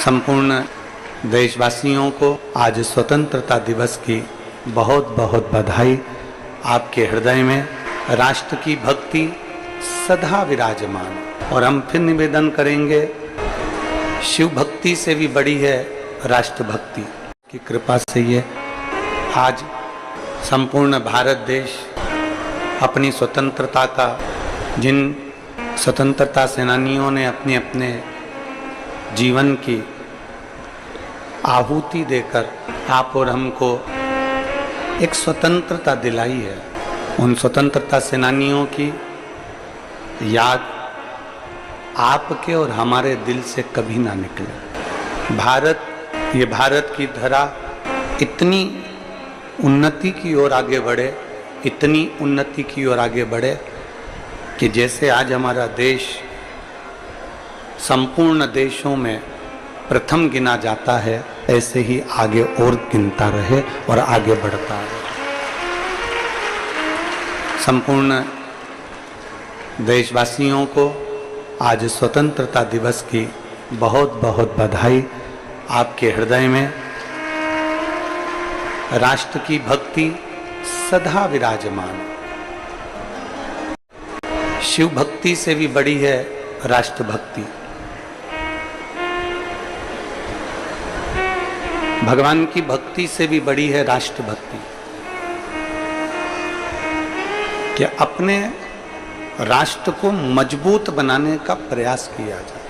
संपूर्ण देशवासियों को आज स्वतंत्रता दिवस की बहुत बहुत बधाई। आपके हृदय में राष्ट्र की भक्ति सदा विराजमान। और हम फिर निवेदन करेंगे, शिव भक्ति से भी बड़ी है राष्ट्र भक्ति की कृपा से ये आज संपूर्ण भारत देश अपनी स्वतंत्रता का, जिन स्वतंत्रता सेनानियों ने अपने अपने जीवन की आहुति देकर आप और हमको एक स्वतंत्रता दिलाई है, उन स्वतंत्रता सेनानियों की याद आपके और हमारे दिल से कभी ना निकले। ये भारत की धरा इतनी उन्नति की ओर आगे बढ़े, इतनी उन्नति की ओर आगे बढ़े कि जैसे आज हमारा देश संपूर्ण देशों में प्रथम गिना जाता है, ऐसे ही आगे और गिनता रहे और आगे बढ़ता रहे। संपूर्ण देशवासियों को आज स्वतंत्रता दिवस की बहुत बहुत बधाई। आपके हृदय में राष्ट्र की भक्ति सदा विराजमान। शिव भक्ति से भी बड़ी है राष्ट्र भक्ति। भगवान की भक्ति से भी बड़ी है राष्ट्र भक्ति। कि अपने राष्ट्र को मजबूत बनाने का प्रयास किया जाए,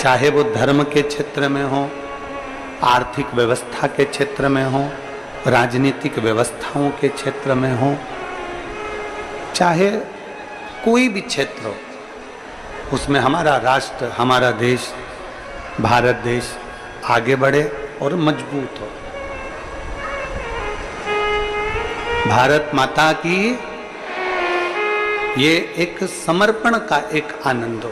चाहे वो धर्म के क्षेत्र में हो, आर्थिक व्यवस्था के क्षेत्र में हो, राजनीतिक व्यवस्थाओं के क्षेत्र में हो, चाहे कोई भी क्षेत्र हो, उसमें हमारा राष्ट्र, हमारा देश, भारत देश आगे बढ़े और मजबूत हो। भारत माता की ये एक समर्पण का एक आनंद हो।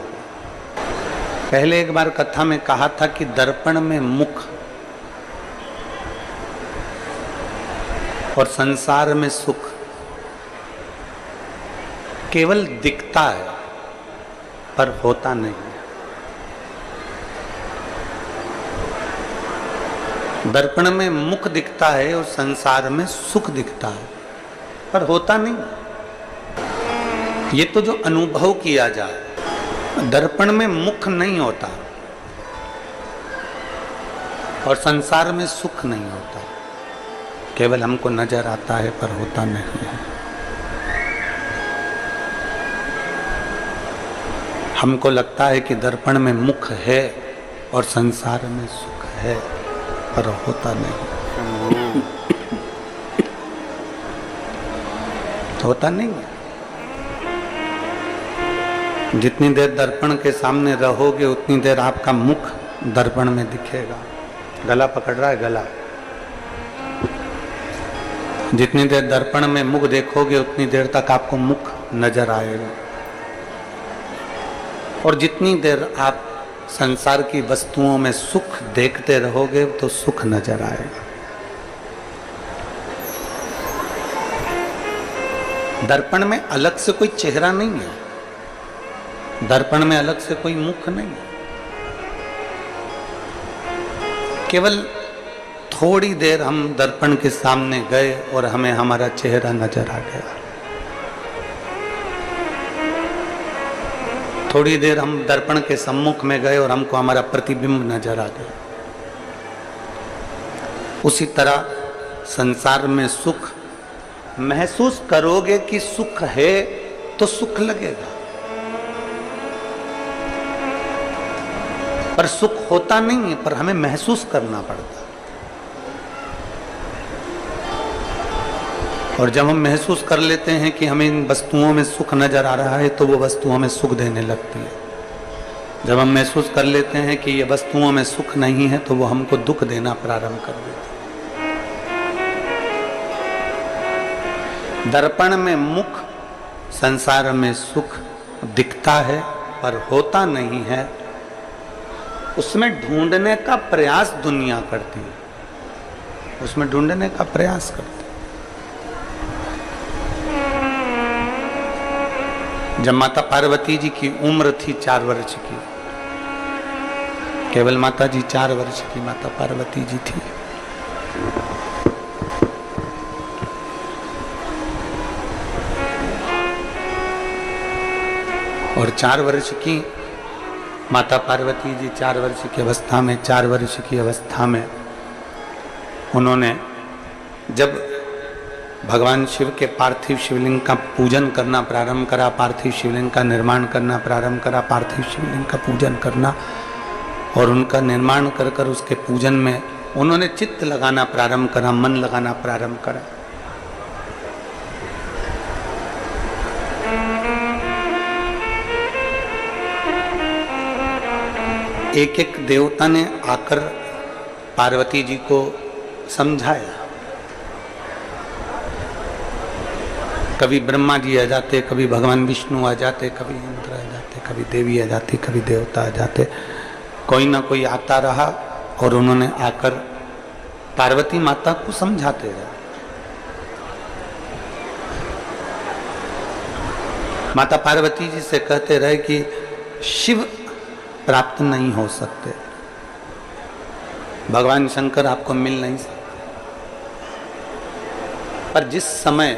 पहले एक बार कथा में कहा था कि दर्पण में मुख और संसार में सुख केवल दिखता है पर होता नहीं है। दर्पण में मुख दिखता है और संसार में सुख दिखता है पर होता नहीं। ये तो जो अनुभव किया जाए, दर्पण में मुख नहीं होता और संसार में सुख नहीं होता, केवल हमको नजर आता है पर होता नहीं है। हमको लगता है कि दर्पण में मुख है और संसार में सुख है पर होता नहीं, होता नहीं है। जितनी देर दर्पण के सामने रहोगे उतनी देर आपका मुख दर्पण में दिखेगा। गला पकड़ रहा है, गला। जितनी देर दर्पण में मुख देखोगे उतनी देर तक आपको मुख नजर आएगा। और जितनी देर आप संसार की वस्तुओं में सुख देखते रहोगे तो सुख नजर आएगा। दर्पण में अलग से कोई चेहरा नहीं है, दर्पण में अलग से कोई मुख नहीं है। केवल थोड़ी देर हम दर्पण के सामने गए और हमें हमारा चेहरा नजर आ गया। थोड़ी देर हम दर्पण के सम्मुख में गए और हमको हमारा प्रतिबिंब नजर आ गया। उसी तरह संसार में सुख महसूस करोगे कि सुख है तो सुख लगेगा, पर सुख होता नहीं है, पर हमें महसूस करना पड़ता। और जब हम महसूस कर लेते हैं कि हमें इन वस्तुओं में सुख नजर आ रहा है तो वो वस्तु हमें सुख देने लगती है। जब हम महसूस कर लेते हैं कि ये वस्तुओं में सुख नहीं है तो वो हमको दुख देना प्रारंभ कर देती है। दर्पण में मुख, संसार में सुख दिखता है पर होता नहीं है। उसमें ढूंढने का प्रयास दुनिया करती है, उसमें ढूंढने का प्रयास करती है। जब माता पार्वती जी की उम्र थी 4 वर्ष की, केवल माता जी 4 वर्ष की माता पार्वती जी थी। और 4 वर्ष की माता पार्वती जी 4 वर्ष की अवस्था में 4 वर्ष की अवस्था में उन्होंने जब भगवान शिव के पार्थिव शिवलिंग का पूजन करना प्रारंभ करा, पार्थिव शिवलिंग का निर्माण करना प्रारंभ करा, पार्थिव शिवलिंग का पूजन करना और उनका निर्माण कर कर उसके पूजन में उन्होंने चित्त लगाना प्रारंभ करा, मन लगाना प्रारंभ करा। एक एक देवता ने आकर पार्वती जी को समझाया। कभी ब्रह्मा जी आ जाते, कभी भगवान विष्णु आ जाते, कभी इंद्र आ जाते, कभी देवी आ जाती, कभी देवता आ जाते, कोई ना कोई आता रहा और उन्होंने आकर पार्वती माता को समझाते रहे। माता पार्वती जी से कहते रहे कि शिव प्राप्त नहीं हो सकते, भगवान शंकर आपको मिल नहीं सकते। पर जिस समय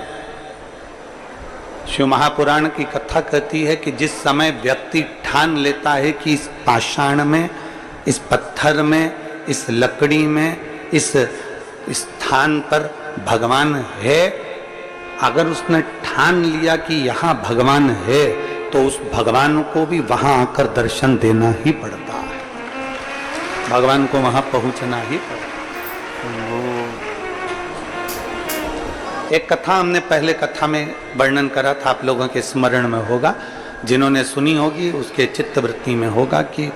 शिव महापुराण की कथा कहती है कि जिस समय व्यक्ति ठान लेता है कि इस पाषाण में, इस पत्थर में, इस लकड़ी में, इस स्थान पर भगवान है, अगर उसने ठान लिया कि यहाँ भगवान है तो उस भगवान को भी वहां आकर दर्शन देना ही पड़ता है, भगवान को वहां पहुंचना ही पड़ता है। एक कथा हमने पहले कथा में वर्णन करा था, आप लोगों के स्मरण में होगा, जिन्होंने सुनी होगी उसके चित्तवृत्ति में होगा कि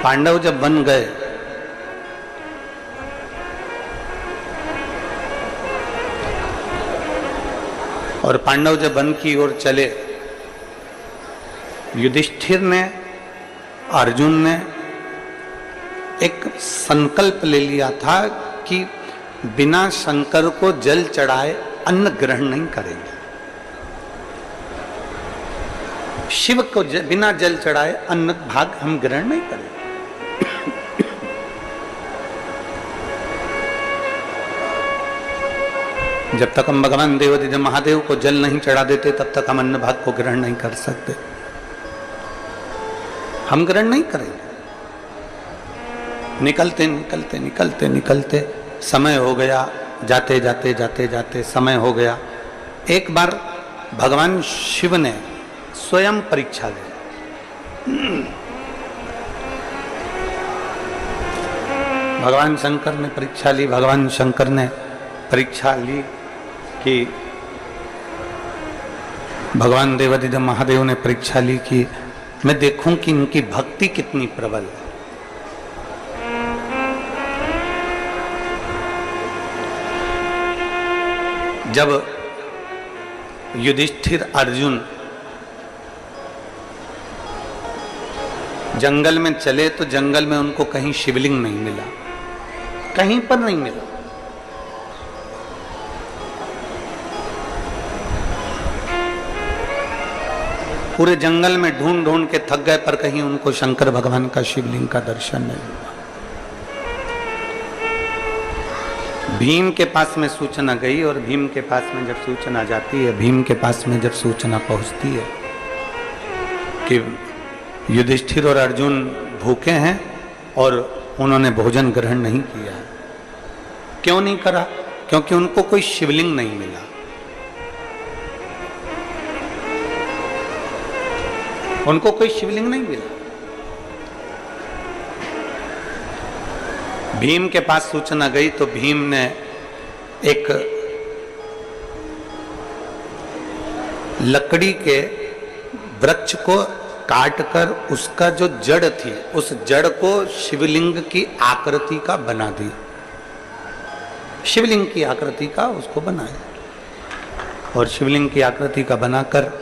पांडव जब बन गए और पांडव जब वन की ओर चले, युधिष्ठिर ने, अर्जुन ने एक संकल्प ले लिया था कि बिना शंकर को जल चढ़ाए अन्न ग्रहण नहीं करेंगे, शिव को बिना जल चढ़ाए अन्न भाग हम ग्रहण नहीं करेंगे। जब तक हम भगवान देवादिदेव महादेव को जल नहीं चढ़ा देते तब तक हम अन्न भाग को ग्रहण नहीं कर सकते, हम ग्रहण नहीं करेंगे। निकलते निकलते निकलते निकलते समय हो गया, जाते जाते जाते जाते समय हो गया। एक बार भगवान शिव ने स्वयं परीक्षा ली, भगवान शंकर ने परीक्षा ली, भगवान शंकर ने परीक्षा ली कि भगवान देवादिदेव महादेव ने परीक्षा ली कि मैं देखूं कि इनकी भक्ति कितनी प्रबल है। जब युधिष्ठिर अर्जुन जंगल में चले तो जंगल में उनको कहीं शिवलिंग नहीं मिला, कहीं पर नहीं मिला। पूरे जंगल में ढूंढ ढूंढ के थक गए पर कहीं उनको शंकर भगवान का शिवलिंग का दर्शन नहीं हुआ। भीम के पास में सूचना गई और भीम के पास में जब सूचना जाती है, भीम के पास में जब सूचना पहुंचती है कि युधिष्ठिर और अर्जुन भूखे हैं और उन्होंने भोजन ग्रहण नहीं किया है। क्यों नहीं करा? क्योंकि उनको कोई शिवलिंग नहीं मिला। उनको कोई शिवलिंग नहीं मिला। भीम के पास सूचना गई तो भीम ने एक लकड़ी के वृक्ष को काटकर उसका जो जड़ थी उस जड़ को शिवलिंग की आकृति का बना दी, शिवलिंग की आकृति का उसको बनाया और शिवलिंग की आकृति का बनाकर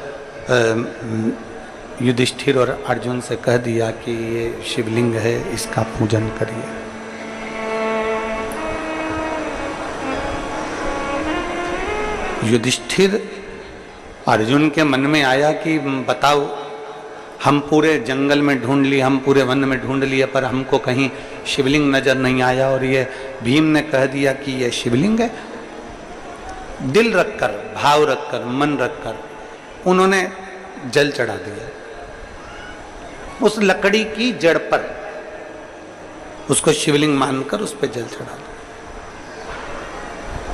युधिष्ठिर और अर्जुन से कह दिया कि ये शिवलिंग है, इसका पूजन करिए। युधिष्ठिर, अर्जुन के मन में आया कि बताओ, हम पूरे जंगल में ढूंढ लिए, हम पूरे वन में ढूंढ लिए, पर हमको कहीं शिवलिंग नजर नहीं आया, और ये भीम ने कह दिया कि ये शिवलिंग है। दिल रखकर, भाव रखकर, मन रखकर उन्होंने जल चढ़ा दिया उस लकड़ी की जड़ पर, उसको शिवलिंग मानकर उस पर जल चढ़ा दिया।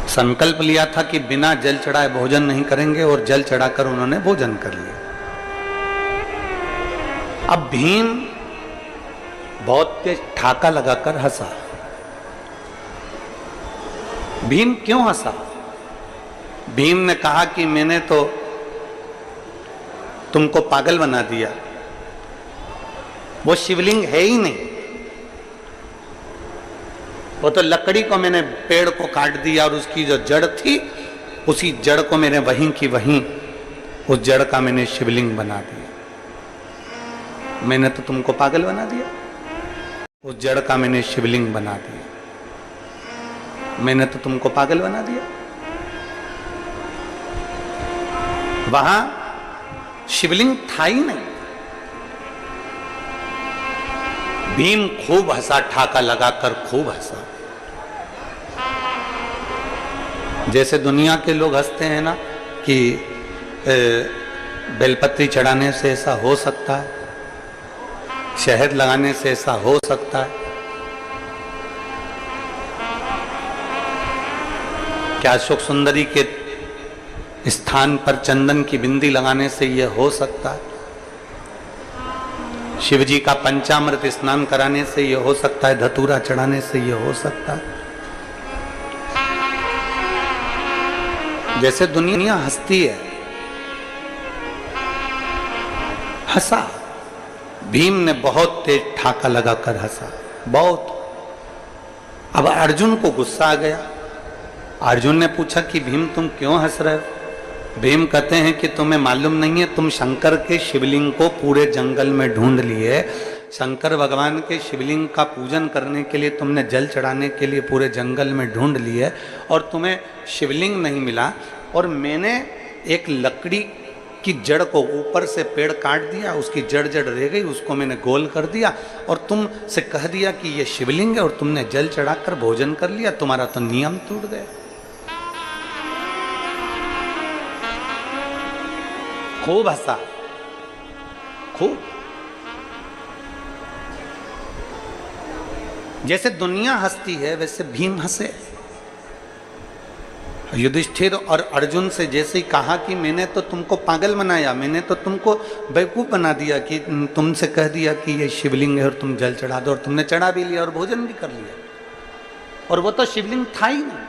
संकल्प लिया था कि बिना जल चढ़ाए भोजन नहीं करेंगे, और जल चढ़ाकर उन्होंने भोजन कर लिया। अब भीम बहुत तेज ठाका लगाकर हंसा। भीम क्यों हंसा? भीम ने कहा कि मैंने तो तुमको पागल बना दिया, वो शिवलिंग है ही नहीं, वो तो लकड़ी को मैंने, पेड़ को काट दिया, और उसकी जो जड़ थी उसी जड़ को मैंने वहीं की वहीं, उस जड़ का मैंने शिवलिंग बना दिया। मैंने तो तुमको पागल बना दिया, उस जड़ का मैंने शिवलिंग बना दिया। मैंने तो तुमको पागल बना दिया। वहां शिवलिंग था ही नहीं। भीम खूब हंसा, ठाका लगाकर खूब हंसा। जैसे दुनिया के लोग हंसते हैं ना कि बेलपत्री चढ़ाने से ऐसा हो सकता है, शहद लगाने से ऐसा हो सकता है, क्या अशोक सुंदरी के स्थान पर चंदन की बिंदी लगाने से यह हो सकता है, शिव जी का पंचामृत स्नान कराने से यह हो सकता है, धतूरा चढ़ाने से यह हो सकता है। जैसे दुनिया हंसती है, हंसा। भीम ने बहुत तेज ठाका लगाकर हंसा, बहुत। अब अर्जुन को गुस्सा आ गया। अर्जुन ने पूछा कि भीम तुम क्यों हंस रहे हो? भीम कहते हैं कि तुम्हें मालूम नहीं है, तुम शंकर के शिवलिंग को पूरे जंगल में ढूंढ लिए, शंकर भगवान के शिवलिंग का पूजन करने के लिए तुमने जल चढ़ाने के लिए पूरे जंगल में ढूंढ लिए, और तुम्हें शिवलिंग नहीं मिला, और मैंने एक लकड़ी की जड़ को ऊपर से पेड़ काट दिया, उसकी जड़ रह गई, उसको मैंने गोल कर दिया, और तुम से कह दिया कि ये शिवलिंग है, और तुमने जल चढ़ाकर भोजन कर लिया। तुम्हारा तो नियम टूट गया। खूब हंसा, खूब। जैसे दुनिया हंसती है वैसे भीम हंसे। युधिष्ठिर और अर्जुन से जैसे ही कहा कि मैंने तो तुमको पागल बनाया, मैंने तो तुमको बेवकूफ बना दिया, कि तुमसे कह दिया कि ये शिवलिंग है और तुम जल चढ़ा दो, और तुमने चढ़ा भी लिया और भोजन भी कर लिया, और वो तो शिवलिंग था ही नहीं।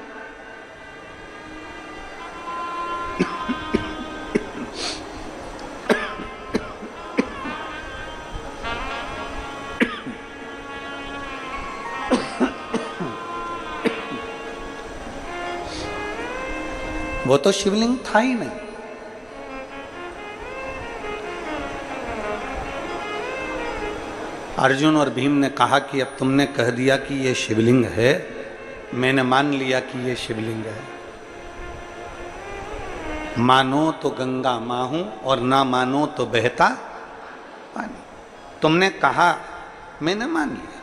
वो तो शिवलिंग था ही नहीं। अर्जुन और भीम ने कहा कि अब तुमने कह दिया कि ये शिवलिंग है, मैंने मान लिया कि ये शिवलिंग है। मानो तो गंगा माहूं और ना मानो तो बहता पानी। तुमने कहा, मैंने मान लिया।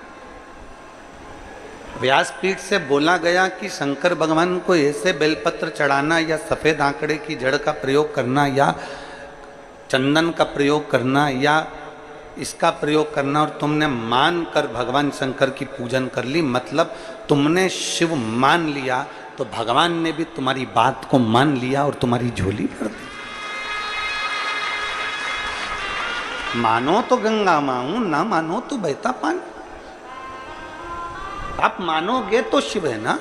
व्यासपीठ से बोला गया कि शंकर भगवान को ऐसे बेलपत्र चढ़ाना, या सफेद आंकड़े की जड़ का प्रयोग करना, या चंदन का प्रयोग करना, या इसका प्रयोग करना, और तुमने मान कर भगवान शंकर की पूजन कर ली, मतलब तुमने शिव मान लिया, तो भगवान ने भी तुम्हारी बात को मान लिया और तुम्हारी झोली भर दी। मानो तो गंगा माऊं, ना मानो तो बहता पानी। आप मानोगे तो शिव है ना।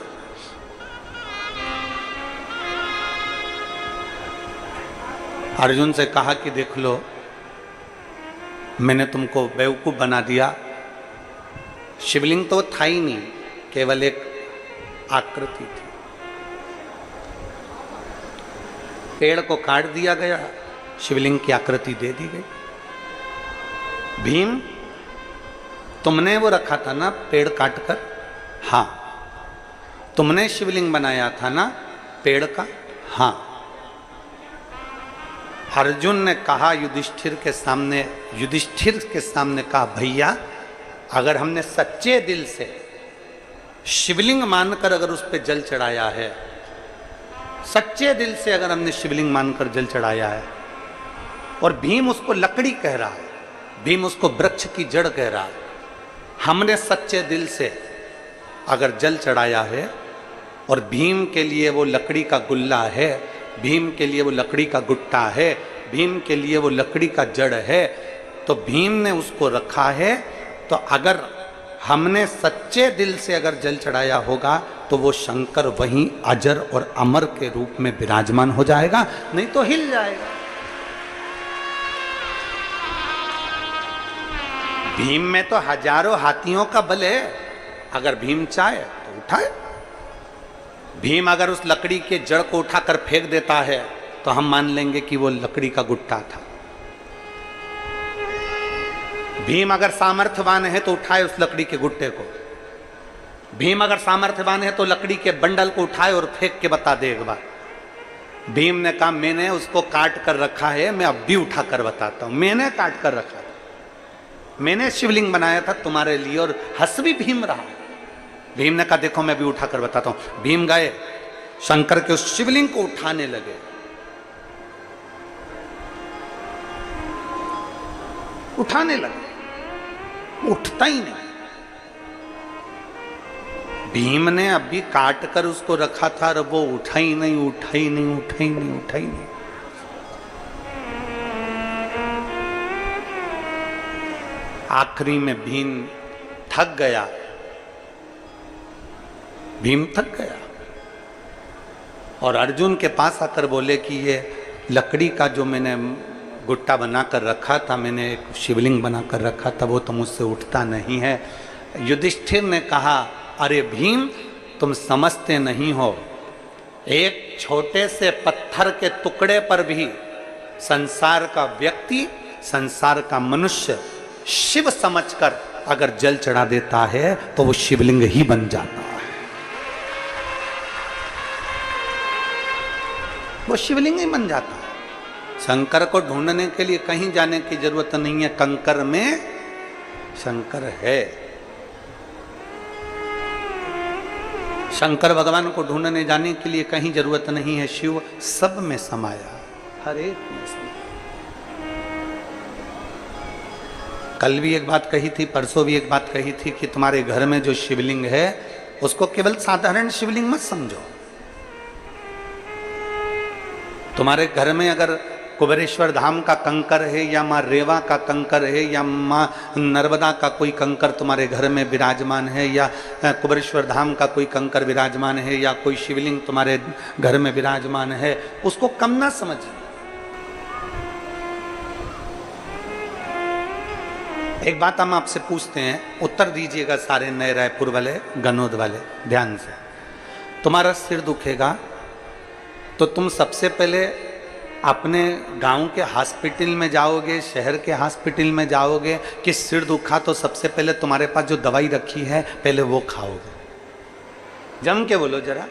अर्जुन से कहा कि देख लो, मैंने तुमको बेवकूफ बना दिया, शिवलिंग तो था ही नहीं, केवल एक आकृति थी। पेड़ को काट दिया गया, शिवलिंग की आकृति दे दी गई। भीम, तुमने वो रखा था ना पेड़ काटकर? हाँ। तुमने शिवलिंग बनाया था ना पेड़ का? हाँ। अर्जुन ने कहा युधिष्ठिर के सामने कहा, भैया अगर हमने सच्चे दिल से शिवलिंग मानकर अगर उस पर जल चढ़ाया है, सच्चे दिल से अगर हमने शिवलिंग मानकर जल चढ़ाया है, और भीम उसको लकड़ी कह रहा है, भीम उसको वृक्ष की जड़ कह रहा है, हमने सच्चे दिल से अगर जल चढ़ाया है और भीम के लिए वो लकड़ी का गुल्ला है, भीम के लिए वो लकड़ी का गुट्टा है, भीम के लिए वो लकड़ी का जड़ है, तो भीम ने उसको रखा है, तो अगर हमने सच्चे दिल से अगर जल चढ़ाया होगा तो वो शंकर वहीं अजर और अमर के रूप में विराजमान हो जाएगा, नहीं तो हिल जाएगा। भीम में तो हजारों हाथियों का बल है, अगर भीम चाहे तो उठाए। भीम अगर उस लकड़ी के जड़ को उठाकर फेंक देता है तो हम मान लेंगे कि वो लकड़ी का गुट्टा था। भीम अगर सामर्थ्यवान है तो उठाए उस लकड़ी के गुट्टे को। भीम अगर सामर्थ्यवान है तो लकड़ी के बंडल को उठाए और फेंक के बता दे एक बार। भीम ने कहा मैंने उसको काट कर रखा है, मैं अब भी उठा कर बताता हूं, मैंने काट कर रखा था, मैंने शिवलिंग बनाया था तुम्हारे लिए। और हंस भी भीम रहा। भीम ने कहा देखो मैं भी उठा कर बताता हूं। भीम गए शंकर के उस शिवलिंग को उठाने लगे, उठाने लगे, उठता ही नहीं। भीम ने अभी काट कर उसको रखा था और वो उठा ही नहीं, उठा ही नहीं, उठा ही नहीं, उठा ही नहीं। आखिरी में भीम थक गया, भीम थक गया और अर्जुन के पास आकर बोले कि ये लकड़ी का जो मैंने गुट्टा बनाकर रखा था, मैंने एक शिवलिंग बनाकर रखा था, वो तो मुझसे उठता नहीं है। युधिष्ठिर ने कहा अरे भीम तुम समझते नहीं हो, एक छोटे से पत्थर के टुकड़े पर भी संसार का व्यक्ति, संसार का मनुष्य शिव समझकर अगर जल चढ़ा देता है तो वो शिवलिंग ही बन जाता है, वो शिवलिंग ही बन जाता है। शंकर को ढूंढने के लिए कहीं जाने की जरूरत नहीं है, कंकर में शंकर है। शंकर भगवान को ढूंढने जाने के लिए कहीं जरूरत नहीं है, शिव सब में समाया, हर एक में समाया। कल भी एक बात कही थी, परसों भी एक बात कही थी कि तुम्हारे घर में जो शिवलिंग है उसको केवल साधारण शिवलिंग मत समझो। तुम्हारे घर में अगर कुबेरेश्वर धाम का कंकर है या माँ रेवा का कंकर है या माँ नर्मदा का कोई कंकर तुम्हारे घर में विराजमान है या कुबेरेश्वर धाम का कोई कंकर विराजमान है या कोई शिवलिंग तुम्हारे घर में विराजमान है, उसको कम ना समझिए। एक बात हम आपसे पूछते हैं, उत्तर दीजिएगा सारे नए रायपुर वाले, गनौद वाले, ध्यान से। तुम्हारा सिर दुखेगा तो तुम सबसे पहले अपने गांव के हॉस्पिटल में जाओगे, शहर के हॉस्पिटल में जाओगे कि सिर दुखा तो सबसे पहले तुम्हारे पास जो दवाई रखी है पहले वो खाओगे? जम के बोलो जरा।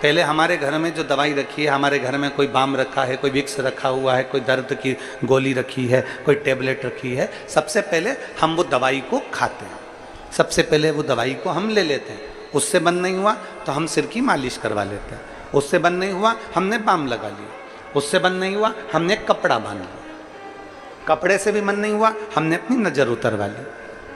पहले हमारे घर में जो दवाई रखी है, हमारे घर में कोई बाम रखा है, कोई विक्स रखा हुआ है, कोई दर्द की गोली रखी है, कोई टेबलेट रखी है, सबसे पहले हम वो दवाई को खाते हैं, सबसे पहले वो दवाई को हम ले लेते हैं। उससे बंद नहीं हुआ तो हम सिर की मालिश करवा लेते हैं, उससे बंद नहीं हुआ हमने बाम लगा लिया, उससे बंद नहीं हुआ हमने कपड़ा बांध लिया, कपड़े से भी बंद नहीं हुआ हमने अपनी नज़र उतरवा ली,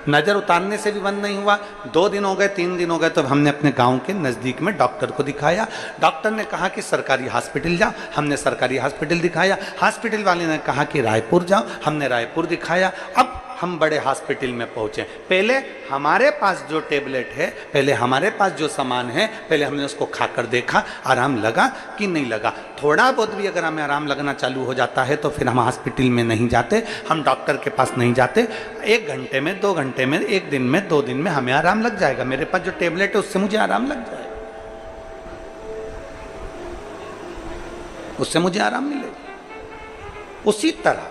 नज़र उतारने से भी बंद नहीं हुआ, 2 दिन हो गए, 3 दिन हो गए, तो हमने अपने गांव के नज़दीक में डॉक्टर को दिखाया। डॉक्टर ने कहा कि सरकारी हॉस्पिटल जाओ, हमने सरकारी हॉस्पिटल दिखाया। हॉस्पिटल वाले ने कहा कि रायपुर जाओ, हमने रायपुर दिखाया। अब हम बड़े हॉस्पिटल में पहुंचे। पहले हमारे पास जो टेबलेट है, पहले हमारे पास जो सामान है, पहले हमने उसको खाकर देखा आराम लगा कि नहीं लगा। थोड़ा बहुत भी अगर हमें आराम लगना चालू हो जाता है तो फिर हम हॉस्पिटल में नहीं जाते, हम डॉक्टर के पास नहीं जाते। 1 घंटे में, 2 घंटे में, 1 दिन में, 2 दिन में हमें आराम लग जाएगा। मेरे पास जो टेबलेट है उससे मुझे आराम लग जाएगा, उससे मुझे आराम मिलेगा। उसी तरह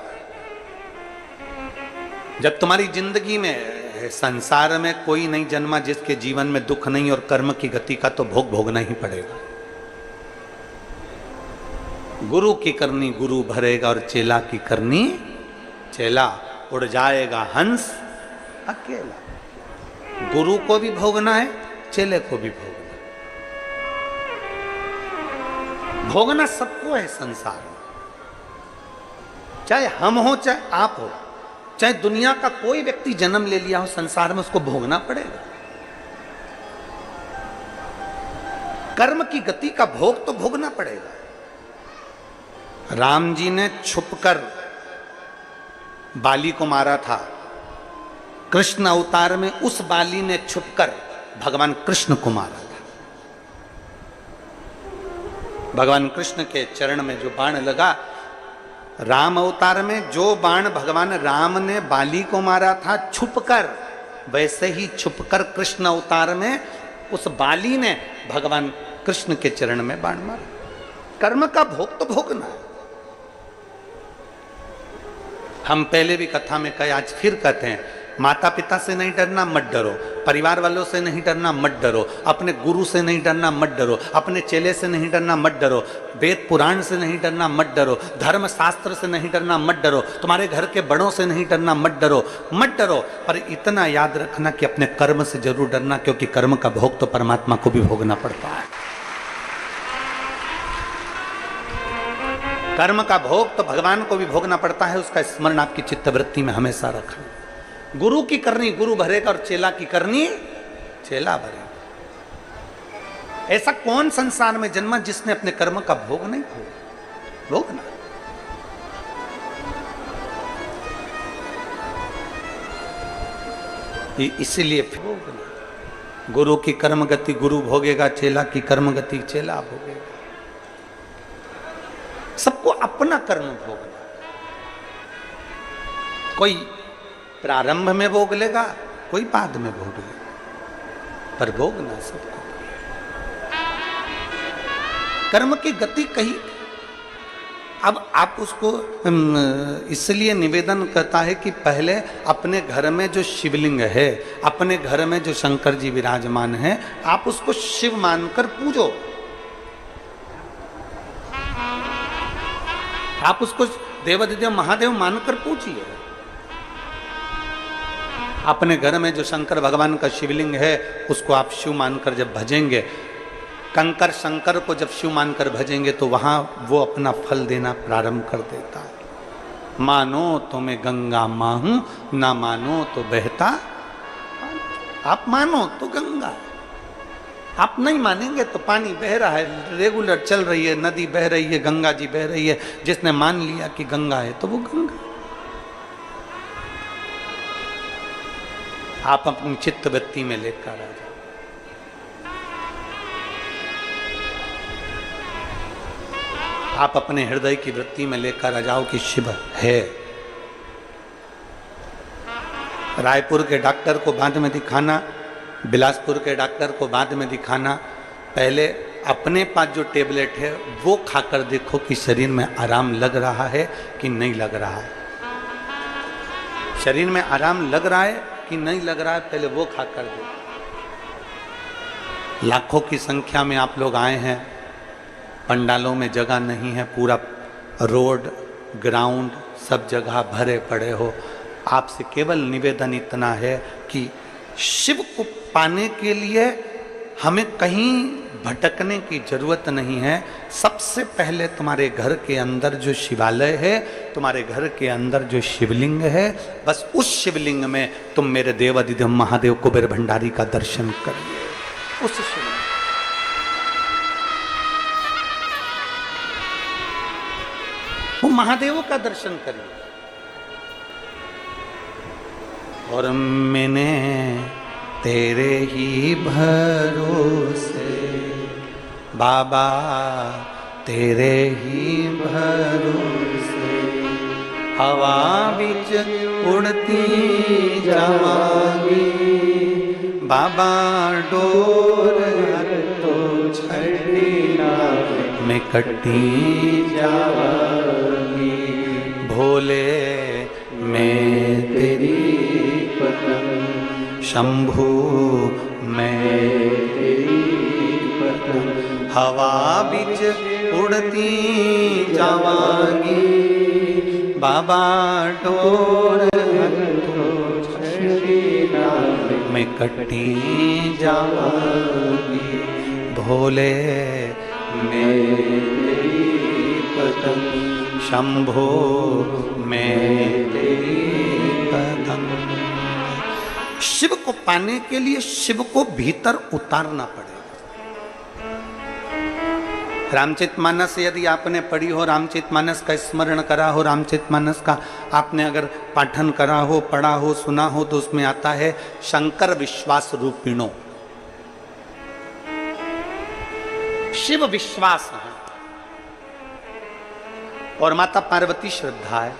जब तुम्हारी जिंदगी में, संसार में कोई नहीं जन्मा जिसके जीवन में दुख नहीं और कर्म की गति का तो भोग भोगना ही पड़ेगा। गुरु की करनी गुरु भरेगा और चेला की करनी चेला। उड़ जाएगा हंस अकेला। गुरु को भी भोगना है, चेले को भी भोगना। भोगना सबको है संसार में, चाहे हम हो चाहे आप हो, चाहे दुनिया का कोई व्यक्ति जन्म ले लिया हो संसार में, उसको भोगना पड़ेगा। कर्म की गति का भोग तो भोगना पड़ेगा। राम जी ने छुपकर बाली को मारा था। कृष्ण अवतार में उस बाली ने छुपकर भगवान कृष्ण को मारा था। भगवान कृष्ण के चरण में जो बाण लगा, राम अवतार में जो बाण भगवान राम ने बाली को मारा था छुपकर, वैसे ही छुपकर कृष्ण अवतार में उस बाली ने भगवान कृष्ण के चरण में बाण मारा। कर्म का भोग तो भोगना है। हम पहले भी कथा में कहे, आज फिर कहते हैं, माता पिता से नहीं डरना मत डरो, परिवार वालों से नहीं डरना मत डरो, अपने गुरु से नहीं डरना मत डरो, अपने चेले से नहीं डरना मत डरो, वेद पुराण से नहीं डरना मत डरो, धर्म शास्त्र से नहीं डरना मत डरो, तुम्हारे घर के बड़ों से नहीं डरना मत डरो, मत डरो। पर इतना याद रखना कि अपने कर्म से जरूर डरना, क्योंकि कर्म का भोग तो परमात्मा को भी भोगना पड़ता है। कर्म का भोग तो भगवान को भी भोगना पड़ता है। उसका स्मरण आपकी चित्तवृत्ति में हमेशा रखना। गुरु की करनी गुरु भरेगा और चेला की करनी चेला भरेगा। ऐसा कौन संसार में जन्मा जिसने अपने कर्म का भोग नहीं भोगना। इसीलिए भोगना। गुरु की कर्म गति गुरु भोगेगा, चेला की कर्म गति चेला भोगेगा। सबको अपना कर्म भोगना। कोई प्रारंभ में भोग लेगा, कोई बाद में भोग लेगा, पर भोगना सबको। कर्म की गति कही। अब आप उसको इसलिए निवेदन करता है कि पहले अपने घर में जो शिवलिंग है, अपने घर में जो शंकर जी विराजमान है, आप उसको शिव मानकर पूजो। आप उसको देवाधिदेव महादेव मानकर पूजिए। अपने घर में जो शंकर भगवान का शिवलिंग है, उसको आप शिव मानकर जब भजेंगे, कंकर शंकर को जब शिव मानकर भजेंगे, तो वहां वो अपना फल देना प्रारंभ कर देता है। मानो तो मैं गंगा मां हूं, ना मानो तो बहता। आप मानो तो गंगा, आप नहीं मानेंगे तो पानी बह रहा है, रेगुलर चल रही है, नदी बह रही है, गंगा जी बह रही है। जिसने मान लिया कि गंगा है तो वो गंगा। आप अपनी चित्त वृत्ति में लेकर आ जाओ। आप अपने हृदय की वृत्ति में लेकर आ जाओ कि शिव है। रायपुर के डॉक्टर को बाद में दिखाना, बिलासपुर के डॉक्टर को बाद में दिखाना। पहले अपने पास जो टेबलेट है वो खाकर देखो कि शरीर में आराम लग रहा है कि नहीं लग रहा है। शरीर में आराम लग रहा है कि नहीं लग रहा है, पहले वो खाकर देखो। लाखों की संख्या में आप लोग आए हैं, पंडालों में जगह नहीं है, पूरा रोड ग्राउंड सब जगह भरे पड़े हो। आपसे केवल निवेदन इतना है कि शिव को पाने के लिए हमें कहीं भटकने की जरूरत नहीं है। सबसे पहले तुम्हारे घर के अंदर जो शिवालय है, तुम्हारे घर के अंदर जो शिवलिंग है, बस उस शिवलिंग में तुम मेरे देवाधिदेव महादेव कुबेर भंडारी का दर्शन करिए। उस शिवलिंग वो महादेव का दर्शन करिए। और मैंने तेरे ही भरोसे बाबा, तेरे ही भरोसे हवा बिच उड़ती जावांगी। बाबा डोर तो छड़ी ना मैं कटी जावांगी। भोले मैं तेरी पतंग, शंभू मैं तेरी पतंग, हवा बिच उड़ती जावांगी, बाबा डोर में कटी जावांगी, भोले मेरी पतंग, शंभो मेरी पतंग। शिव को पाने के लिए शिव को भीतर उतारना पड़ेगा। रामचरितमानस यदि आपने पढ़ी हो, रामचरितमानस का स्मरण करा हो, रामचरितमानस का आपने अगर पाठन करा हो, पढ़ा हो, सुना हो, तो उसमें आता है शंकर विश्वास रूपिणो, शिव विश्वास है और माता पार्वती श्रद्धा है।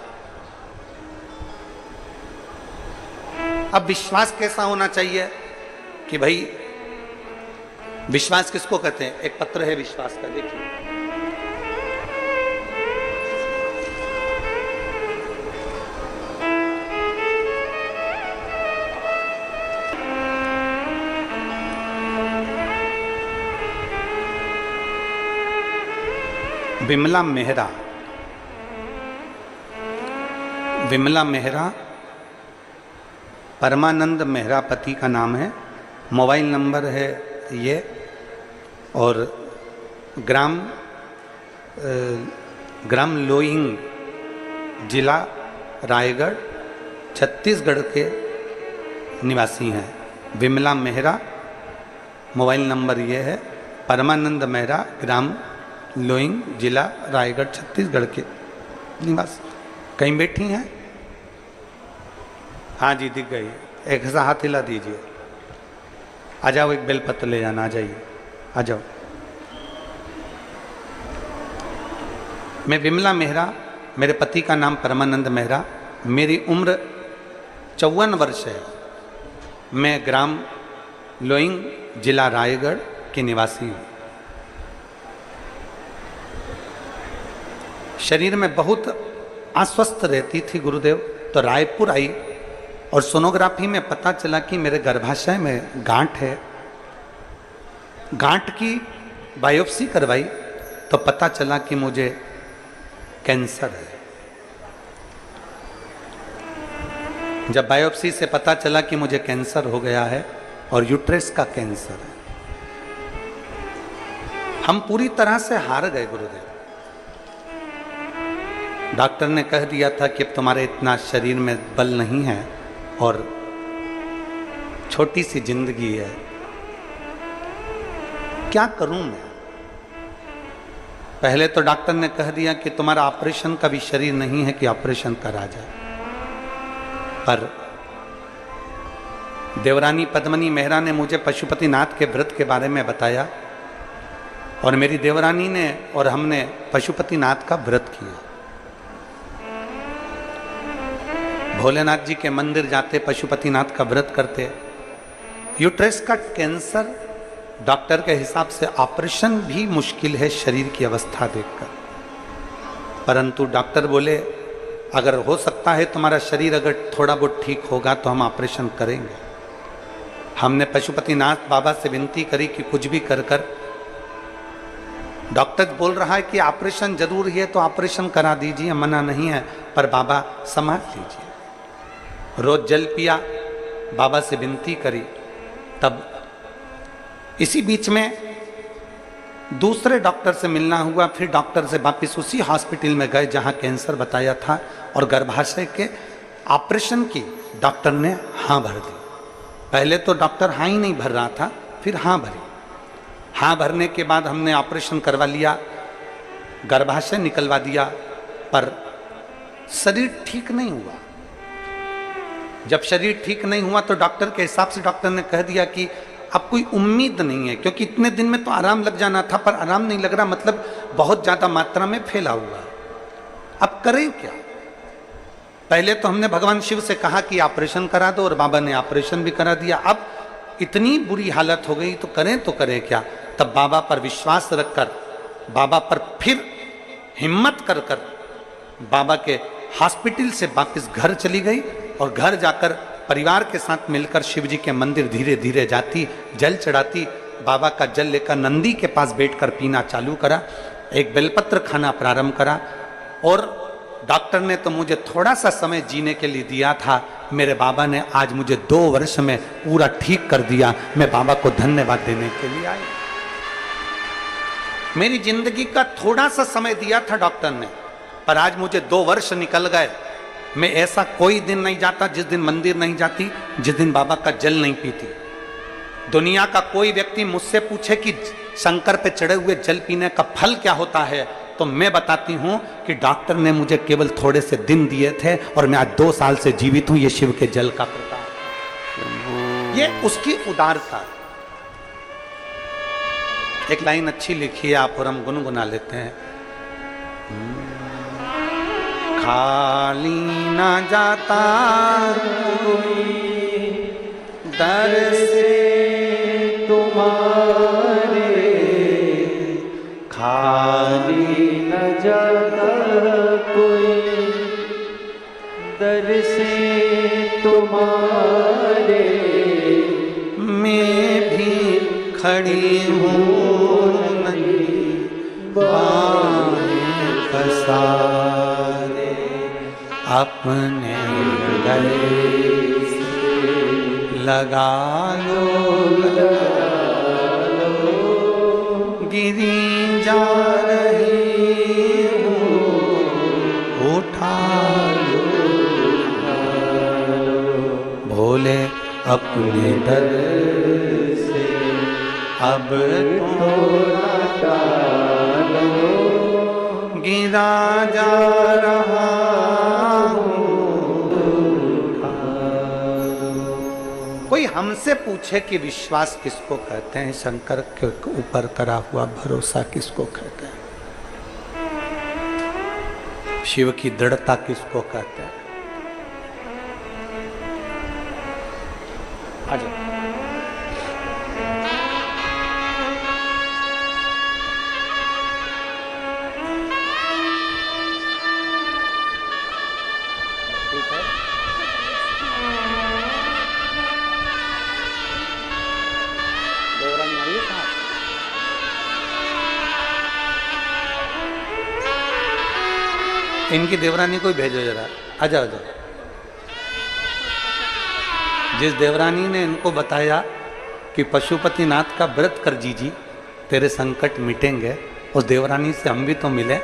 अब विश्वास कैसा होना चाहिए कि भाई, विश्वास किसको कहते हैं? एक पत्र है विश्वास का, देखिए। विमला मेहरा, विमला मेहरा परमानंद मेहरा पति का नाम है, मोबाइल नंबर है ये, और ग्राम लोइंग, जिला रायगढ़, छत्तीसगढ़ के निवासी हैं। विमला मेहरा, मोबाइल नंबर ये है, परमानंद मेहरा, ग्राम लोइंग, जिला रायगढ़, छत्तीसगढ़ के निवासी। कहीं बैठी हैं? हाँ जी, दिख गई। एक ऐसा हाथ हिला दीजिए। आ जाओ, एक बेलपत्र ले जाना, आ जाइए, आ जाओ। मैं विमला मेहरा, मेरे पति का नाम परमानंद मेहरा, मेरी उम्र 54 वर्ष है। मैं ग्राम लोइंग, जिला रायगढ़ की निवासी हूँ। शरीर में बहुत अस्वस्थ रहती थी गुरुदेव, तो रायपुर आई और सोनोग्राफी में पता चला कि मेरे गर्भाशय में गांठ है। गांठ की बायोप्सी करवाई तो पता चला कि मुझे कैंसर है। जब बायोप्सी से पता चला कि मुझे कैंसर हो गया है और यूट्रस का कैंसर है, हम पूरी तरह से हार गए गुरुदेव। डॉक्टर ने कह दिया था कि अब तुम्हारे इतना शरीर में बल नहीं है और छोटी सी जिंदगी है, क्या करूं मैं? पहले तो डॉक्टर ने कह दिया कि तुम्हारा ऑपरेशन का भी शरीर नहीं है कि ऑपरेशन करा जाए, पर देवरानी पद्मनी मेहरा ने मुझे पशुपतिनाथ के व्रत के बारे में बताया और मेरी देवरानी ने और हमने पशुपतिनाथ का व्रत किया। भोलेनाथ जी के मंदिर जाते, पशुपतिनाथ का व्रत करते। यूट्रस का कैंसर, डॉक्टर के हिसाब से ऑपरेशन भी मुश्किल है शरीर की अवस्था देखकर, परंतु डॉक्टर बोले अगर हो सकता है तुम्हारा शरीर अगर थोड़ा बहुत ठीक होगा तो हम ऑपरेशन करेंगे। हमने पशुपतिनाथ बाबा से विनती करी कि कुछ भी कर कर, डॉक्टर बोल रहा है कि ऑपरेशन जरूर है तो ऑपरेशन करा दीजिए, मना नहीं है, पर बाबा संभाल लीजिए। रोज जल पिया, बाबा से विनती करी। तब इसी बीच में दूसरे डॉक्टर से मिलना हुआ, फिर डॉक्टर से वापिस उसी हॉस्पिटल में गए जहां कैंसर बताया था और गर्भाशय के ऑपरेशन की डॉक्टर ने हाँ भर दी। पहले तो डॉक्टर हाँ ही नहीं भर रहा था, फिर हाँ भरी। हाँ भरने के बाद हमने ऑपरेशन करवा लिया, गर्भाशय निकलवा दिया, पर शरीर ठीक नहीं हुआ। जब शरीर ठीक नहीं हुआ तो डॉक्टर के हिसाब से डॉक्टर ने कह दिया कि अब कोई उम्मीद नहीं है, क्योंकि इतने दिन में तो आराम लग जाना था, पर आराम नहीं लग रहा, मतलब बहुत ज़्यादा मात्रा में फैला हुआ है। अब करें क्या? पहले तो हमने भगवान शिव से कहा कि ऑपरेशन करा दो और बाबा ने ऑपरेशन भी करा दिया। अब इतनी बुरी हालत हो गई तो करें क्या? तब बाबा पर विश्वास रखकर, बाबा पर फिर हिम्मत कर कर बाबा के हॉस्पिटल से वापस घर चली गई और घर जाकर परिवार के साथ मिलकर शिव जी के मंदिर धीरे धीरे जाती, जल चढ़ाती, बाबा का जल लेकर नंदी के पास बैठकर पीना चालू करा, एक बेलपत्र खाना प्रारंभ करा। और डॉक्टर ने तो मुझे थोड़ा सा समय जीने के लिए दिया था, मेरे बाबा ने आज मुझे 2 वर्ष में पूरा ठीक कर दिया। मैं बाबा को धन्यवाद देने के लिए आई। मेरी जिंदगी का थोड़ा सा समय दिया था डॉक्टर ने, पर आज मुझे 2 वर्ष निकल गए। मैं ऐसा कोई दिन नहीं जाता जिस दिन मंदिर नहीं जाती, जिस दिन बाबा का जल नहीं पीती। दुनिया का कोई व्यक्ति मुझसे पूछे कि शंकर पे चढ़े हुए जल पीने का फल क्या होता है, तो मैं बताती हूं कि डॉक्टर ने मुझे केवल थोड़े से दिन दिए थे और मैं आज 2 साल से जीवित हूं। ये शिव के जल का प्रताप, ये उसकी उदारता। एक लाइन अच्छी लिखी है आप और हम गुनगुना लेते हैं। खाली ना जाता कोई दर से तुम्हारे, खाली न जाता कोई दर से तुम्हारे, मैं भी खड़ी हूँ नंदी बाहें पसारे, अपने गले से लगा लो, गिरी जा रही हूँ उठा लो, भोले अपने दर से अब तो टालो, गिरा जा रहा हूँ उठा लो। कोई हमसे पूछे कि विश्वास किसको कहते हैं, शंकर के ऊपर करा हुआ भरोसा किसको कहते हैं, शिव की दृढ़ता किसको कहते हैं। आ जाओ। इनकी देवरानी को भेजो जरा, आ जाओ जाओ। जिस देवरानी ने इनको बताया कि पशुपतिनाथ का व्रत कर जीजी तेरे संकट मिटेंगे, उस देवरानी से हम भी तो मिले।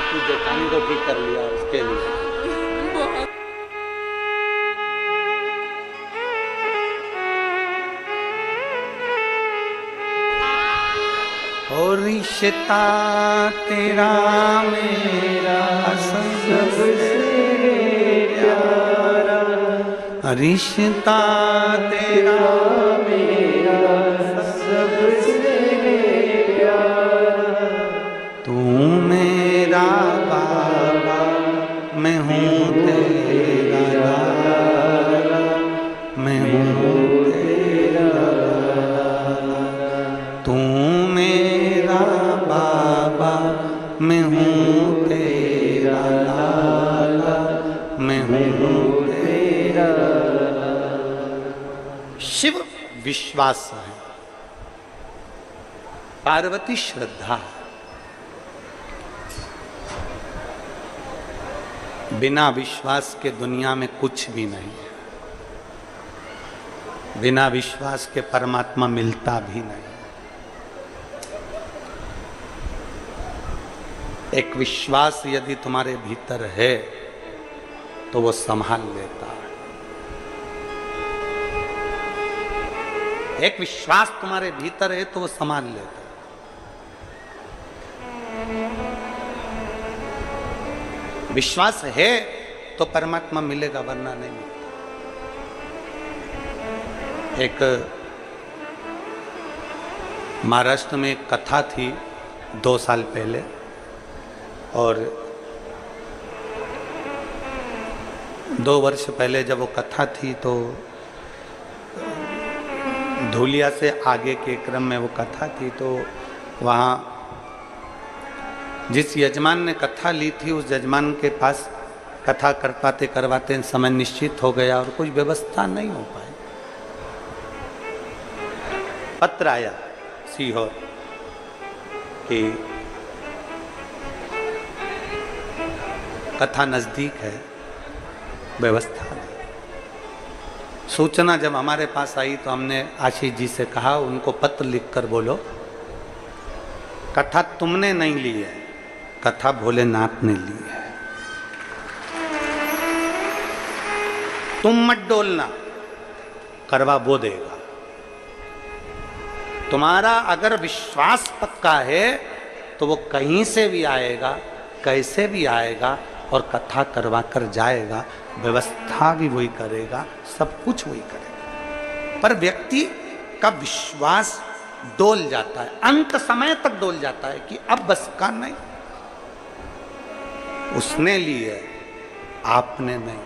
अपनी जेठानी को ठीक कर लिया उसके लिए। और रिश्ता तेरा मेरा सबसे प्यारा, रिश्ता तेरा मेरा सबसे प्यारा, तू मेरा बाबा मैं हूँ तेरा लाला, मैं हूँ तेरा लाला, तू मेरा बाबा मैं हूँ तेरा लाला, मैं हूँ तेरा लाला। शिव विश्वास है, पार्वती श्रद्धा। बिना विश्वास के दुनिया में कुछ भी नहीं है, बिना विश्वास के परमात्मा मिलता भी नहीं। एक विश्वास यदि तुम्हारे भीतर है तो वो संभाल लेता है। एक विश्वास तुम्हारे भीतर है तो वो संभाल लेता है। विश्वास है तो परमात्मा मिलेगा, वरना नहीं मिलेगा। एक महाराष्ट्र में एक कथा थी 2 साल पहले। और 2 वर्ष पहले जब वो कथा थी तो धूलिया से आगे के क्रम में वो कथा थी, तो वहाँ जिस यजमान ने कथा ली थी उस यजमान के पास कथा करवाते समय निश्चित हो गया और कुछ व्यवस्था नहीं हो पाई। पत्र आया सीहोर कि कथा नजदीक है, व्यवस्था नहीं। सूचना जब हमारे पास आई तो हमने आशीष जी से कहा उनको पत्र लिखकर बोलो कथा तुमने नहीं ली है, कथा भोलेनाथ ने ली है, तुम मत डोलना, करवा वो देगा। तुम्हारा अगर विश्वास पक्का है तो वो कहीं से भी आएगा, कैसे भी आएगा और कथा करवा कर जाएगा, व्यवस्था भी वही करेगा, सब कुछ वही करेगा। पर व्यक्ति का विश्वास डोल जाता है, अंत समय तक डोल जाता है कि अब बस का नहीं। उसने ली है, आपने नहीं।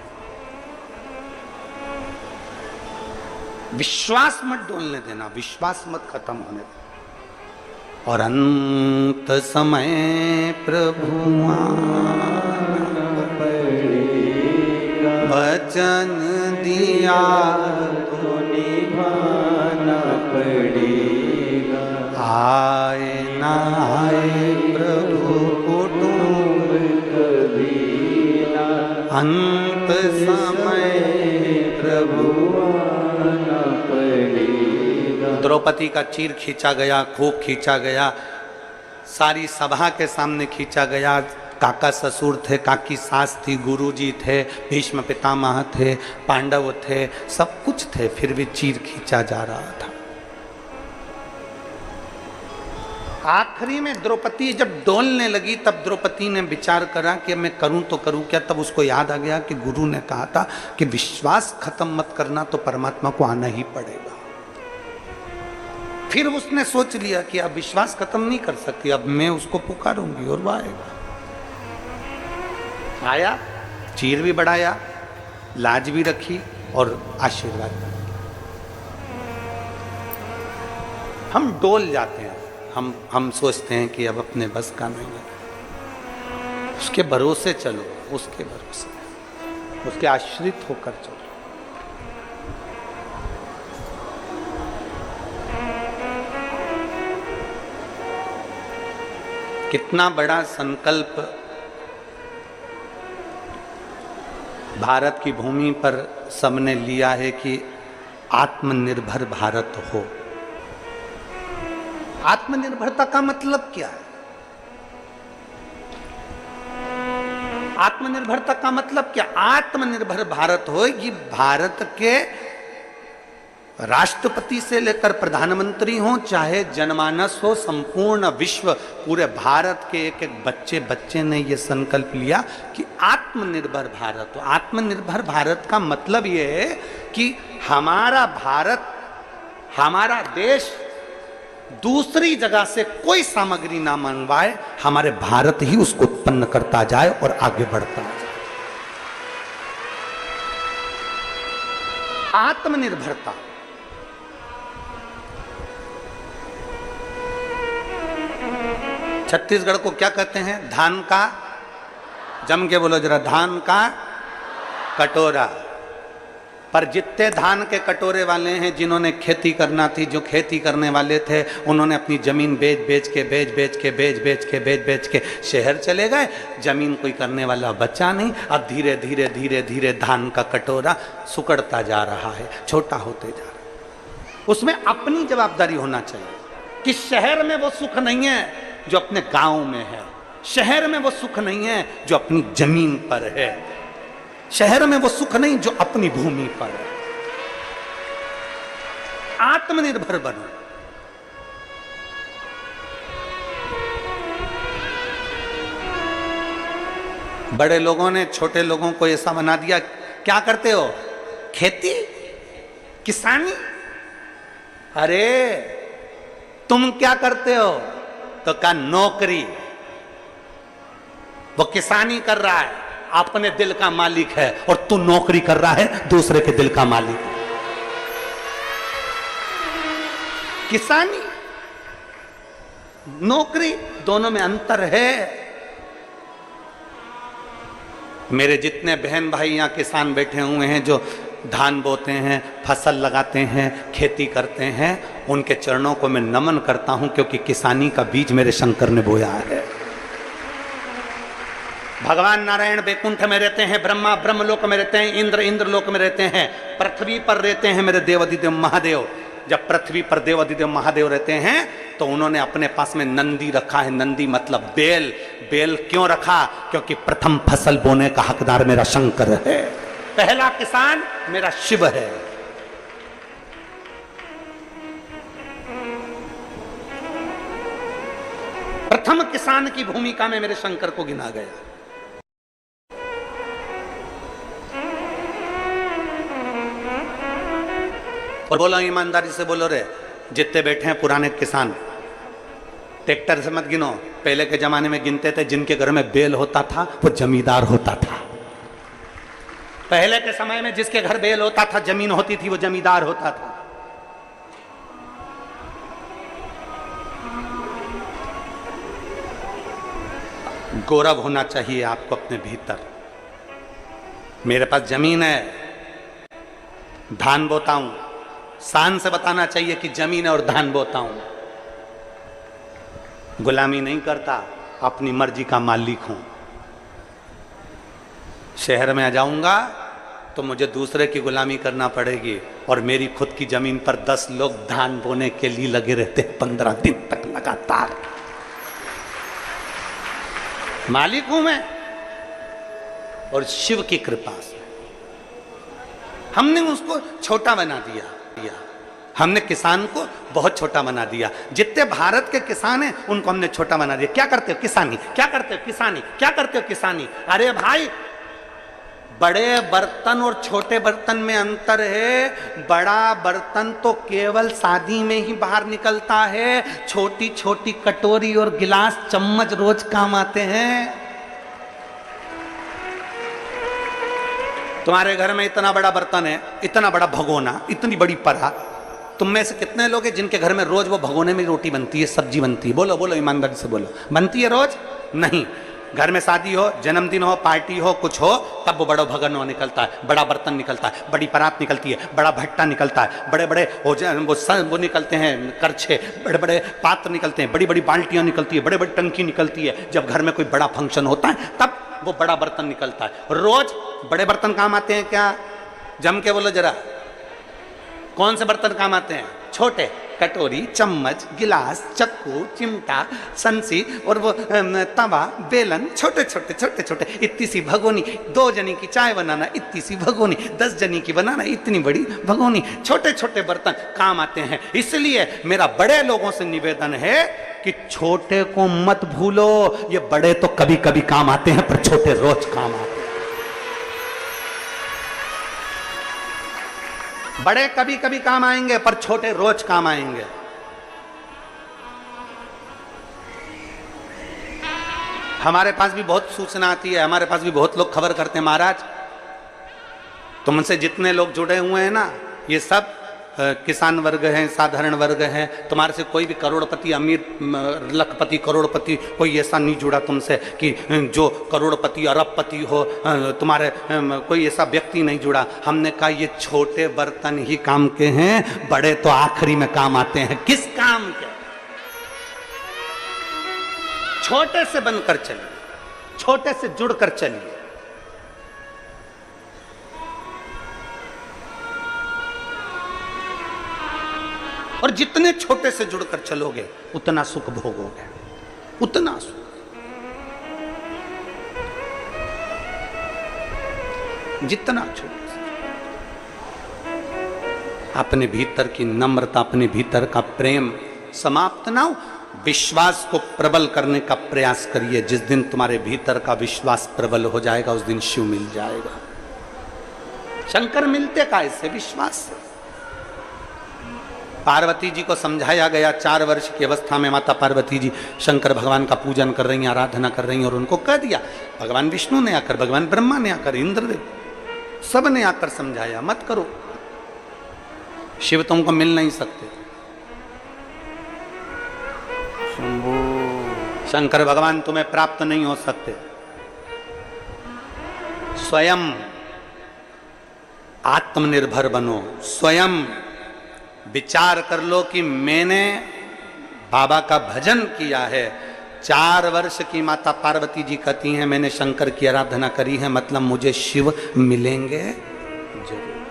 विश्वास मत डोलने देना, विश्वास मत खत्म होने देना। और अंत समय प्रभु वचन दिया तो निभाना पड़ेगा, आए ना आए प्रभु कुटुंब कभी ना, अंत समय प्रभु आना पड़ेगा। द्रौपदी का चीर खींचा गया, खूब खींचा गया, सारी सभा के सामने खींचा गया। काका ससुर थे, काकी सास थी, गुरुजी थे, भीष्म पितामह थे, पांडव थे, सब कुछ थे, फिर भी चीर खींचा जा रहा था। आखिरी में द्रौपदी जब डोलने लगी तब द्रौपदी ने विचार करा कि मैं करूं तो करूं क्या। तब उसको याद आ गया कि गुरु ने कहा था कि विश्वास खत्म मत करना, तो परमात्मा को आना ही पड़ेगा। फिर उसने सोच लिया कि अब विश्वास खत्म नहीं कर सकती, अब मैं उसको पुकारूंगी और वो आएगा। आया, चीर भी बढ़ाया, लाज भी रखी और आशीर्वाद भी। हम डोल जाते हैं, हम सोचते हैं कि अब अपने बस का नहीं है। उसके भरोसे चलो, उसके भरोसे, उसके आश्रित होकर चलो। कितना बड़ा संकल्प भारत की भूमि पर सबने लिया है कि आत्मनिर्भर भारत हो। आत्मनिर्भरता का मतलब क्या है? आत्मनिर्भरता का मतलब क्या? आत्मनिर्भर भारत हो, ये भारत के राष्ट्रपति से लेकर प्रधानमंत्री हो, चाहे जनमानस हो, संपूर्ण विश्व, पूरे भारत के एक एक बच्चे ने ये संकल्प लिया कि आत्मनिर्भर भारत हो। आत्मनिर्भर भारत का मतलब ये है कि हमारा भारत, हमारा देश दूसरी जगह से कोई सामग्री ना मंगवाए, हमारे भारत ही उसको उत्पन्न करता जाए और आगे बढ़ता जाए। आत्मनिर्भरता। छत्तीसगढ़ को क्या कहते हैं? धान का, जम के बोलो जरा, धान का कटोरा। पर जितने धान के कटोरे वाले हैं, जिन्होंने खेती करना थी, जो खेती करने वाले थे, उन्होंने अपनी जमीन बेच बेच के शहर चले गए। जमीन कोई करने वाला बचा नहीं। अब धीरे धीरे धान का कटोरा सुकड़ता जा रहा है, छोटा होते जा रहा है। उसमें अपनी जवाबदारी होना चाहिए कि शहर में वो सुख नहीं है जो अपने गांव में है, शहर में वो सुख नहीं है जो अपनी जमीन पर है, शहर में वो सुख नहीं जो अपनी भूमि पर है। आत्मनिर्भर बनो। बड़े लोगों ने छोटे लोगों को ऐसा बना दिया, क्या करते हो? खेती, किसानी। अरे तुम क्या करते हो? तो क्या? नौकरी। वो किसानी कर रहा है, अपने दिल का मालिक है, और तू नौकरी कर रहा है, दूसरे के दिल का मालिक है। किसानी नौकरी दोनों में अंतर है। मेरे जितने बहन भाई यहां किसान बैठे हुए हैं जो धान बोते हैं, फसल लगाते हैं, खेती करते हैं, उनके चरणों को मैं नमन करता हूं, क्योंकि किसानी का बीज मेरे शंकर ने बोया है। भगवान नारायण बैकुंठ में रहते हैं, ब्रह्मा ब्रह्मलोक में रहते हैं, इंद्र इंद्रलोक में रहते हैं, पृथ्वी पर रहते हैं मेरे देवादिदेव महादेव। जब पृथ्वी पर देवादिदेव महादेव रहते हैं तो उन्होंने अपने पास में नंदी रखा है। नंदी मतलब बेल। बेल क्यों रखा? क्योंकि प्रथम फसल बोने का हकदार मेरा शंकर है, पहला किसान मेरा शिव है। प्रथम किसान की भूमिका में मेरे शंकर को गिना गया। और बोलो ईमानदारी से बोलो रे, जितने बैठे हैं पुराने किसान, ट्रैक्टर से मत गिनो। पहले के जमाने में गिनते थे, जिनके घर में बैल होता था वो जमींदार होता था। पहले के समय में जिसके घर बैल होता था, जमीन होती थी, वो जमींदार होता था। गौरव होना चाहिए आपको अपने भीतर। मेरे पास जमीन है, धान बोता हूं, शान से बताना चाहिए कि जमीन और धान बोता हूं। गुलामी नहीं करता, अपनी मर्जी का मालिक हूं। शहर में आ जाऊंगा तो मुझे दूसरे की गुलामी करना पड़ेगी, और मेरी खुद की जमीन पर 10 लोग धान बोने के लिए लगे रहते हैं 15 दिन तक लगातार। मालिक हूं मैं, और शिव की कृपा से हमने उसको छोटा बना दिया। हमने किसान को बहुत छोटा बना दिया। जितने भारत के किसान हैं उनको हमने छोटा बना दिया। क्या करते हो? किसानी। क्या करते हो? किसानी। क्या करते हो? किसानी। अरे भाई, बड़े बर्तन और छोटे बर्तन में अंतर है। बड़ा बर्तन तो केवल शादी में ही बाहर निकलता है, छोटी छोटी कटोरी और गिलास चम्मच रोज काम आते हैं। तुम्हारे घर में इतना बड़ा बर्तन है, इतना बड़ा भगोना, इतनी बड़ी परात, तुम में से कितने लोग हैं जिनके घर में रोज वो भगोने में रोटी बनती है, सब्जी बनती है? बोलो बोलो, ईमानदारी से बोलो। बनती है रोज? नहीं। घर में शादी हो, जन्मदिन हो, पार्टी हो, कुछ हो, तब वो बड़ा भगोना निकलता है, बड़ा बर्तन निकलता है, बड़ी परात निकलती है, बड़ा भट्टा निकलता है, बड़े बड़े वो निकलते हैं करछे, बड़े बड़े पात्र निकलते हैं, बड़ी बड़ी बाल्टियां निकलती है, बड़े बड़ी टंकी निकलती है। जब घर में कोई बड़ा फंक्शन होता है तब वो बड़ा बर्तन निकलता है। रोज बड़े बर्तन काम आते हैं क्या? जम के बोलो जरा, कौन से बर्तन काम आते हैं? छोटे, कटोरी, चम्मच, गिलास, चक्कू, चिमटा, संसी, और वो तवा, बेलन, छोटे छोटे छोटे छोटे, इतनी सी भगोनी, 2 जनी की चाय बनाना, इतनी सी भगोनी, 10 जनी की बनाना, इतनी बड़ी भगोनी, छोटे छोटे बर्तन काम आते हैं। इसलिए मेरा बड़े लोगों से निवेदन है कि छोटे को मत भूलो। ये बड़े तो कभी कभी काम आते हैं, पर छोटे रोज काम आते हैं। बड़े कभी कभी काम आएंगे, पर छोटे रोज काम आएंगे। हमारे पास भी बहुत सूचना आती है, हमारे पास भी बहुत लोग खबर करते हैं, महाराज तुमसे जितने लोग जुड़े हुए हैं ना, ये सब किसान वर्ग हैं, साधारण वर्ग हैं। तुम्हारे से कोई भी करोड़पति, अमीर, लखपति, करोड़पति कोई ऐसा नहीं जुड़ा तुमसे कि जो करोड़पति अरबपति हो, तुम्हारे कोई ऐसा व्यक्ति नहीं जुड़ा। हमने कहा ये छोटे बर्तन ही काम के हैं, बड़े तो आखिरी में काम आते हैं। किस काम के? छोटे से बनकर चलिए, छोटे से जुड़कर चलिए। और जितने छोटे से जुड़कर चलोगे उतना सुख भोगोगे, उतना सुख। जितना छोटे से, अपने भीतर की नम्रता, अपने भीतर का प्रेम समाप्त ना हो, विश्वास को प्रबल करने का प्रयास करिए। जिस दिन तुम्हारे भीतर का विश्वास प्रबल हो जाएगा, उस दिन शिव मिल जाएगा। शंकर मिलते का इससे? विश्वास से। पार्वती जी को समझाया गया 4 वर्ष की अवस्था में माता पार्वती जी शंकर भगवान का पूजन कर रही हैं, आराधना कर रही हैं, और उनको कह दिया, भगवान विष्णु ने आकर, भगवान ब्रह्मा ने आकर, इंद्रदेव सब ने आकर समझाया, मत करो, शिव तुमको मिल नहीं सकते। शंकर भगवान तुम्हें प्राप्त नहीं हो सकते। स्वयं आत्मनिर्भर बनो, स्वयं विचार कर लो कि मैंने बाबा का भजन किया है। 4 वर्ष की माता पार्वती जी कहती हैं मैंने शंकर की आराधना करी है, मतलब मुझे शिव मिलेंगे, जरूर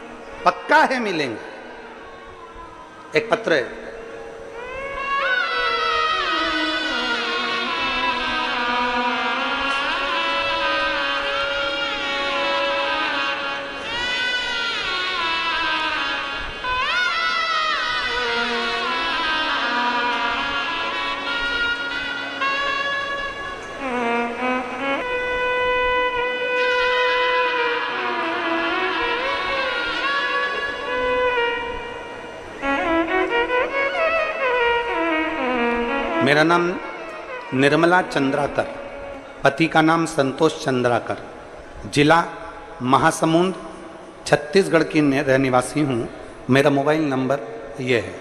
पक्का है मिलेंगे। एक पत्र है, मेरा नाम निर्मला चंद्राकर, पति का नाम संतोष चंद्राकर, जिला महासमुंद, छत्तीसगढ़ की रहनिवासी हूँ। मेरा मोबाइल नंबर ये है।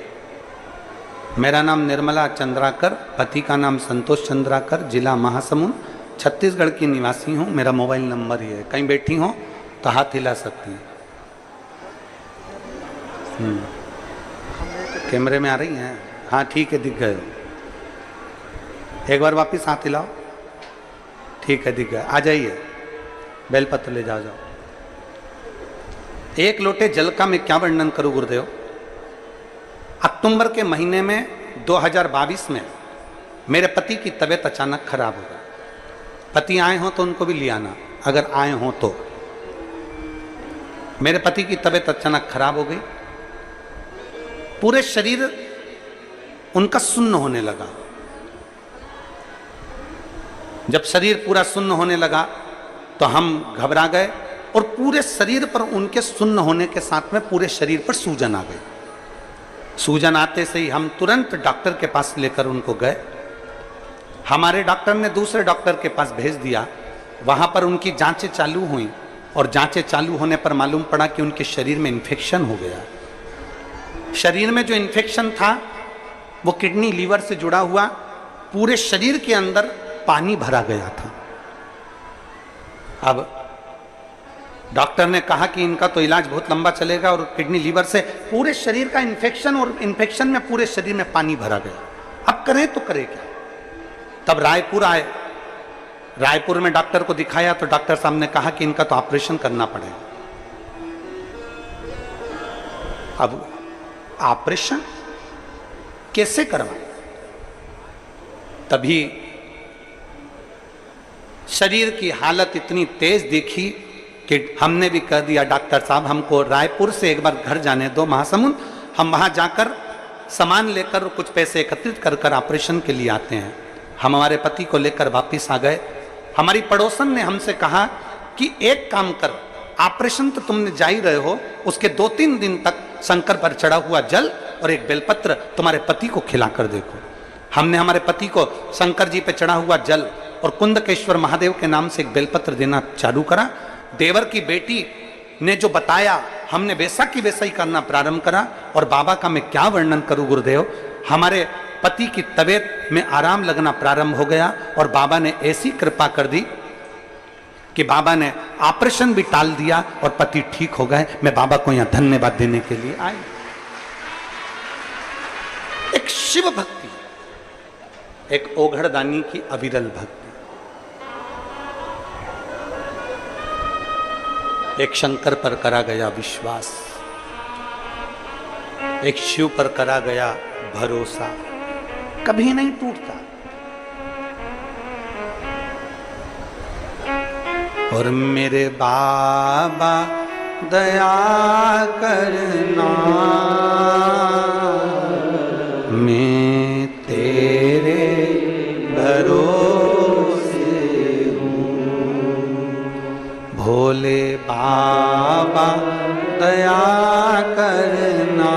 मेरा नाम निर्मला चंद्राकर, पति का नाम संतोष चंद्राकर, जिला महासमुंद, छत्तीसगढ़ की निवासी हूँ। मेरा मोबाइल नंबर ये है। कहीं बैठी हो तो हाथ हिला सकती हैं। कैमरे में आ रही हैं? हाँ ठीक है, दिख गए। एक बार वापस हाथ हिलाओ। ठीक है, दिख गया। आ जाइए, बेलपत्र ले जाओ। एक लोटे जल का मैं क्या वर्णन करूं गुरुदेव। अक्टूबर के महीने में 2022 में मेरे पति की तबीयत अचानक खराब हो गई। पति आए हो तो उनको भी ले आना, अगर आए हो तो। मेरे पति की तबीयत अचानक खराब हो गई, पूरे शरीर उनका सुन्न होने लगा। जब शरीर पूरा सुन्न होने लगा तो हम घबरा गए, और पूरे शरीर पर उनके सुन्न होने के साथ में पूरे शरीर पर सूजन आ गई। सूजन आते से ही हम तुरंत डॉक्टर के पास लेकर उनको गए। हमारे डॉक्टर ने दूसरे डॉक्टर के पास भेज दिया। वहां पर उनकी जांचें चालू हुई, और जांचें चालू होने पर मालूम पड़ा कि उनके शरीर में इन्फेक्शन हो गया। शरीर में जो इन्फेक्शन था वो किडनी लीवर से जुड़ा हुआ, पूरे शरीर के अंदर पानी भरा गया था। अब डॉक्टर ने कहा कि इनका तो इलाज बहुत लंबा चलेगा, और किडनी लीवर से पूरे शरीर का इन्फेक्शन, और इन्फेक्शन में पूरे शरीर में पानी भरा गया। अब करें तो करें क्या। तब रायपुर आए। रायपुर में डॉक्टर को दिखाया तो डॉक्टर साहब ने कहा कि इनका तो ऑपरेशन करना पड़ेगा। अब ऑपरेशन कैसे करवाएं? तभी शरीर की हालत इतनी तेज देखी कि हमने भी कह दिया डॉक्टर साहब हमको रायपुर से एक बार घर जाने दो महासमुंद, हम वहां जाकर सामान लेकर कुछ पैसे एकत्रित कर कर ऑपरेशन के लिए आते हैं। हम हमारे पति को लेकर वापस आ गए। हमारी पड़ोसन ने हमसे कहा कि एक काम कर, ऑपरेशन तो तुमने जा ही रहे हो, उसके 2-3 दिन तक शंकर पर चढ़ा हुआ जल और एक बेलपत्र तुम्हारे पति को खिलाकर देखो। हमने हमारे पति को शंकर जी पे चढ़ा हुआ जल और कुंदकेश्वर महादेव के नाम से एक बेलपत्र देना चालू करा। देवर की बेटी ने जो बताया हमने वैसा की वैसा ही करना प्रारंभ करा। और बाबा का मैं क्या वर्णन करूं गुरुदेव, हमारे पति की तबीयत में आराम लगना प्रारंभ हो गया, और बाबा ने ऐसी कृपा कर दी कि बाबा ने ऑपरेशन भी टाल दिया और पति ठीक हो गए। मैं बाबा को यहां धन्यवाद देने के लिए आई। एक शिव भक्ति, एक ओघड़दानी की अविरल भक्ति, एक शंकर पर करा गया विश्वास, एक शिव पर करा गया भरोसा, कभी नहीं टूटता। और मेरे बाबा दया करना, मैं तेरे भरोसे हूँ। भोले बाबा दया करना,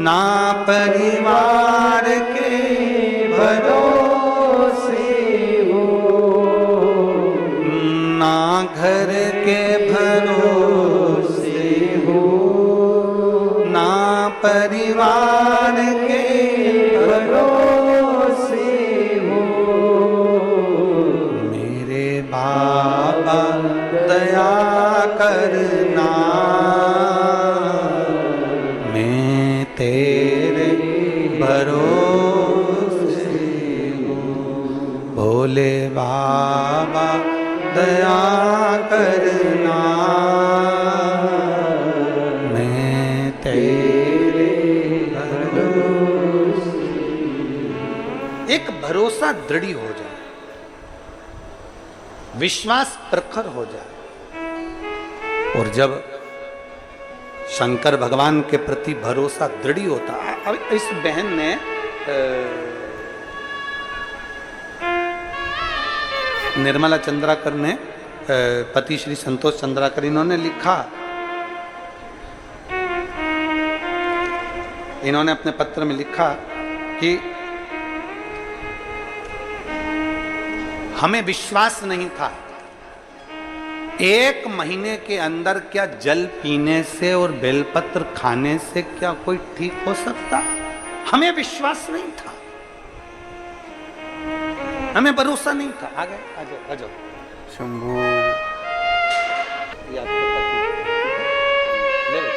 ना परिवार के भरोसे हो, ना घर के भरोसे हो, ना परिवार के भरोसे हो। मेरे बाबा दया करना, मैं तेरे भरोसे हूँ। भोले बाबा दया करना, मैं तेरे भरोसे। एक भरोसा दृढ़ हो जाए, विश्वास प्रखर हो जाए। और जब शंकर भगवान के प्रति भरोसा दृढ़ होता। अब इस बहन ने निर्मला चंद्राकर ने पति श्री संतोष चंद्राकर, इन्होंने लिखा, इन्होंने अपने पत्र में लिखा कि हमें विश्वास नहीं था 1 महीने के अंदर क्या जल पीने से और बेलपत्र खाने से क्या कोई ठीक हो सकता। हमें विश्वास नहीं था, हमें भरोसा नहीं था। आ गए, आ जाओ, आ जाओ। शंभू ले लो।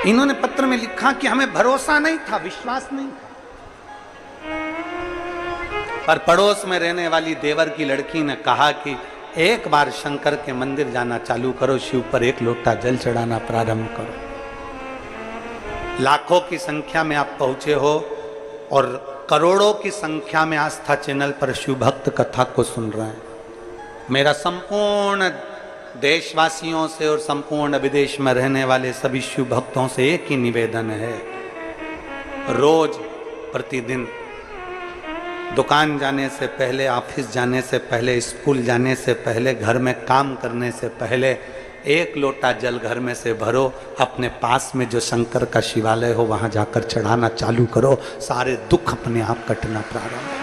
इन्होंने पत्र में लिखा कि हमें भरोसा नहीं था, विश्वास नहीं था। पर पड़ोस में रहने वाली देवर की लड़की ने कहा कि एक बार शंकर के मंदिर जाना चालू करो, शिव पर 1 लोटा जल चढ़ाना प्रारंभ करो। लाखों की संख्या में आप पहुंचे हो और करोड़ों की संख्या में आस्था चैनल पर शिव भक्त कथा को सुन रहे हैं। मेरा संपूर्ण देशवासियों से और संपूर्ण विदेश में रहने वाले सभी शिव भक्तों से एक ही निवेदन है, रोज प्रतिदिन दुकान जाने से पहले, ऑफिस जाने से पहले, स्कूल जाने से पहले, घर में काम करने से पहले 1 लोटा जल घर में से भरो, अपने पास में जो शंकर का शिवालय हो वहां जाकर चढ़ाना चालू करो, सारे दुख अपने आप कटना प्रारंभ हो।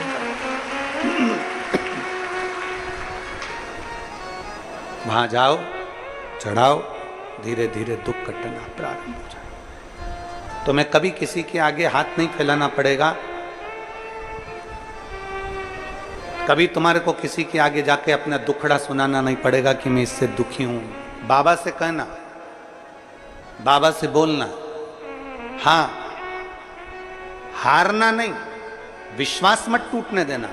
वहां जाओ, चढ़ाओ, धीरे धीरे दुख कटना प्रारंभ हो जाए। तुम्हें कभी किसी के आगे हाथ नहीं फैलाना पड़ेगा, कभी तुम्हारे को किसी के आगे जाके अपना दुखड़ा सुनाना नहीं पड़ेगा कि मैं इससे दुखी हूं। बाबा से कहना, बाबा से बोलना, हाँ, हारना नहीं, विश्वास मत टूटने देना।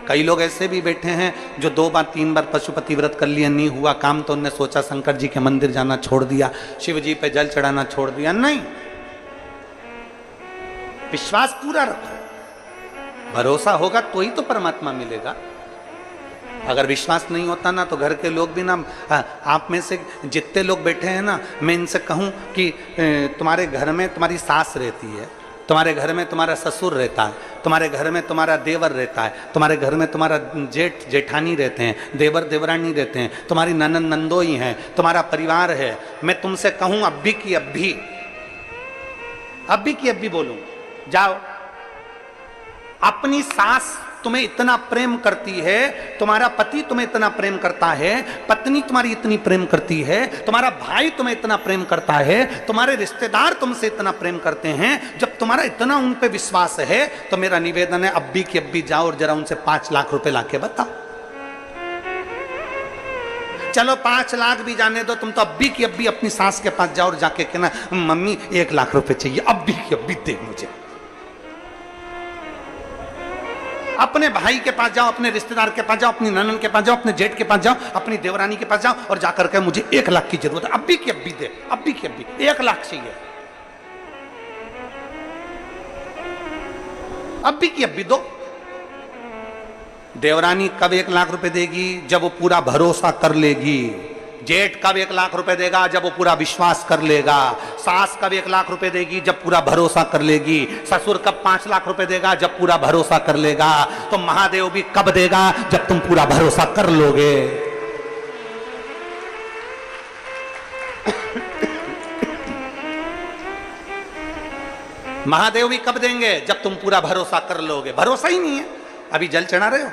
कई लोग ऐसे भी बैठे हैं जो 2 बार 3 बार पशुपति व्रत कर लिया, नहीं हुआ काम तो उनने सोचा शंकर जी के मंदिर जाना छोड़ दिया, शिव जी पे जल चढ़ाना छोड़ दिया। नहीं, विश्वास पूरा रखो, भरोसा होगा तो ही तो परमात्मा मिलेगा। अगर विश्वास नहीं होता ना तो घर के लोग भी ना, आप में से जितने लोग बैठे हैं ना, मैं इनसे कहूं कि तुम्हारे घर में तुम्हारी सास रहती है, तुम्हारे घर में तुम्हारा ससुर रहता है, तुम्हारे घर में तुम्हारा देवर रहता है, तुम्हारे घर में तुम्हारा जेठ जेठानी रहते हैं, देवर देवरानी रहते हैं, तुम्हारी ननंद नंदोई हैं, तुम्हारा परिवार है। मैं तुमसे कहूं अभी की अभी बोलूं, जाओ, अपनी सास तुम्हें इतना प्रेम करती है, तुम्हारा पति तुम्हें इतना प्रेम करता है, पत्नी तुम्हारी इतनी प्रेम करती है, तुम्हारा भाई तुम्हें इतना प्रेम करता है, तुम्हारे रिश्तेदार तुमसे इतना प्रेम करते हैं। जब तुम्हारा इतना उन पे विश्वास है तो मेरा निवेदन है अभी की अभी जाओ और जरा उनसे 5 लाख रुपए लाके बताओ। चलो 5 लाख भी जाने दो, तुम तो अभी की अभी अपनी सास के पास जाओ और जाके कहना मम्मी 1 लाख रुपए चाहिए, अभी की अभी दे मुझे। अपने भाई के पास जाओ, अपने रिश्तेदार के पास जाओ, अपनी ननद के पास जाओ, अपने जेठ के पास जाओ, अपनी देवरानी के पास जाओ और जाकर के मुझे 1 लाख की जरूरत है, अभी की अभी दे, अभी की अभी 1 लाख चाहिए, अभी की अभी दो। देवरानी कब 1 लाख रुपए देगी? जब वो पूरा भरोसा कर लेगी जेठ कब 1 लाख रुपए देगा? जब वो पूरा विश्वास कर लेगा। सास कब 1 लाख रुपए देगी? जब पूरा भरोसा कर लेगी। ससुर कब 5 लाख रुपए देगा? जब पूरा भरोसा कर लेगा। तो महादेव भी कब देगा? जब तुम पूरा भरोसा कर लोगे। महादेव भी कब देंगे? जब तुम पूरा भरोसा कर लोगे। भरोसा ही नहीं है। अभी जल चढ़ा रहे हो,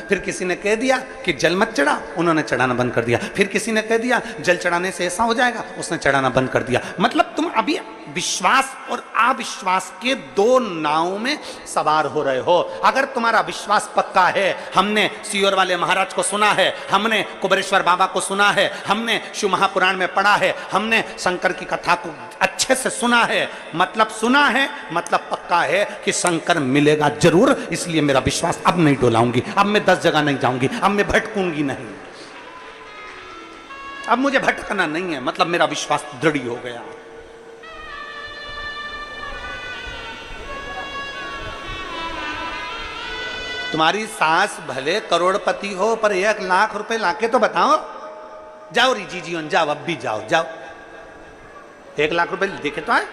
फिर किसी ने कह दिया कि जल मत चढ़ा, उन्होंने चढ़ाना बंद कर दिया। फिर किसी ने कह दिया जल चढ़ाने से ऐसा हो जाएगा, उसने चढ़ाना बंद कर दिया। मतलब तुम अभी विश्वास और अविश्वास के 2 नाव में सवार हो रहे हो। अगर तुम्हारा विश्वास पक्का है, हमने सियोर वाले महाराज को सुना है, हमने कुबेरेश्वर बाबा को सुना है, हमने शिव महापुराण में पढ़ा है, हमने शंकर की कथा को अच्छे से सुना है, मतलब सुना है, मतलब पक्का है कि शंकर मिलेगा जरूर। इसलिए मेरा विश्वास अब नहीं डोलाऊंगी, अब मैं 10 जगह नहीं जाऊंगी, अब मैं भटकूंगी नहीं, अब मुझे भटकना नहीं है। मतलब मेरा विश्वास दृढ़ हो गया। तुम्हारी सास भले करोड़पति हो, पर 1 लाख रुपए लाके तो बताओ। जाओ रिजी जीवन, जाओ, अब भी जाओ, जाओ। 1 लाख रुपए देखे तो है।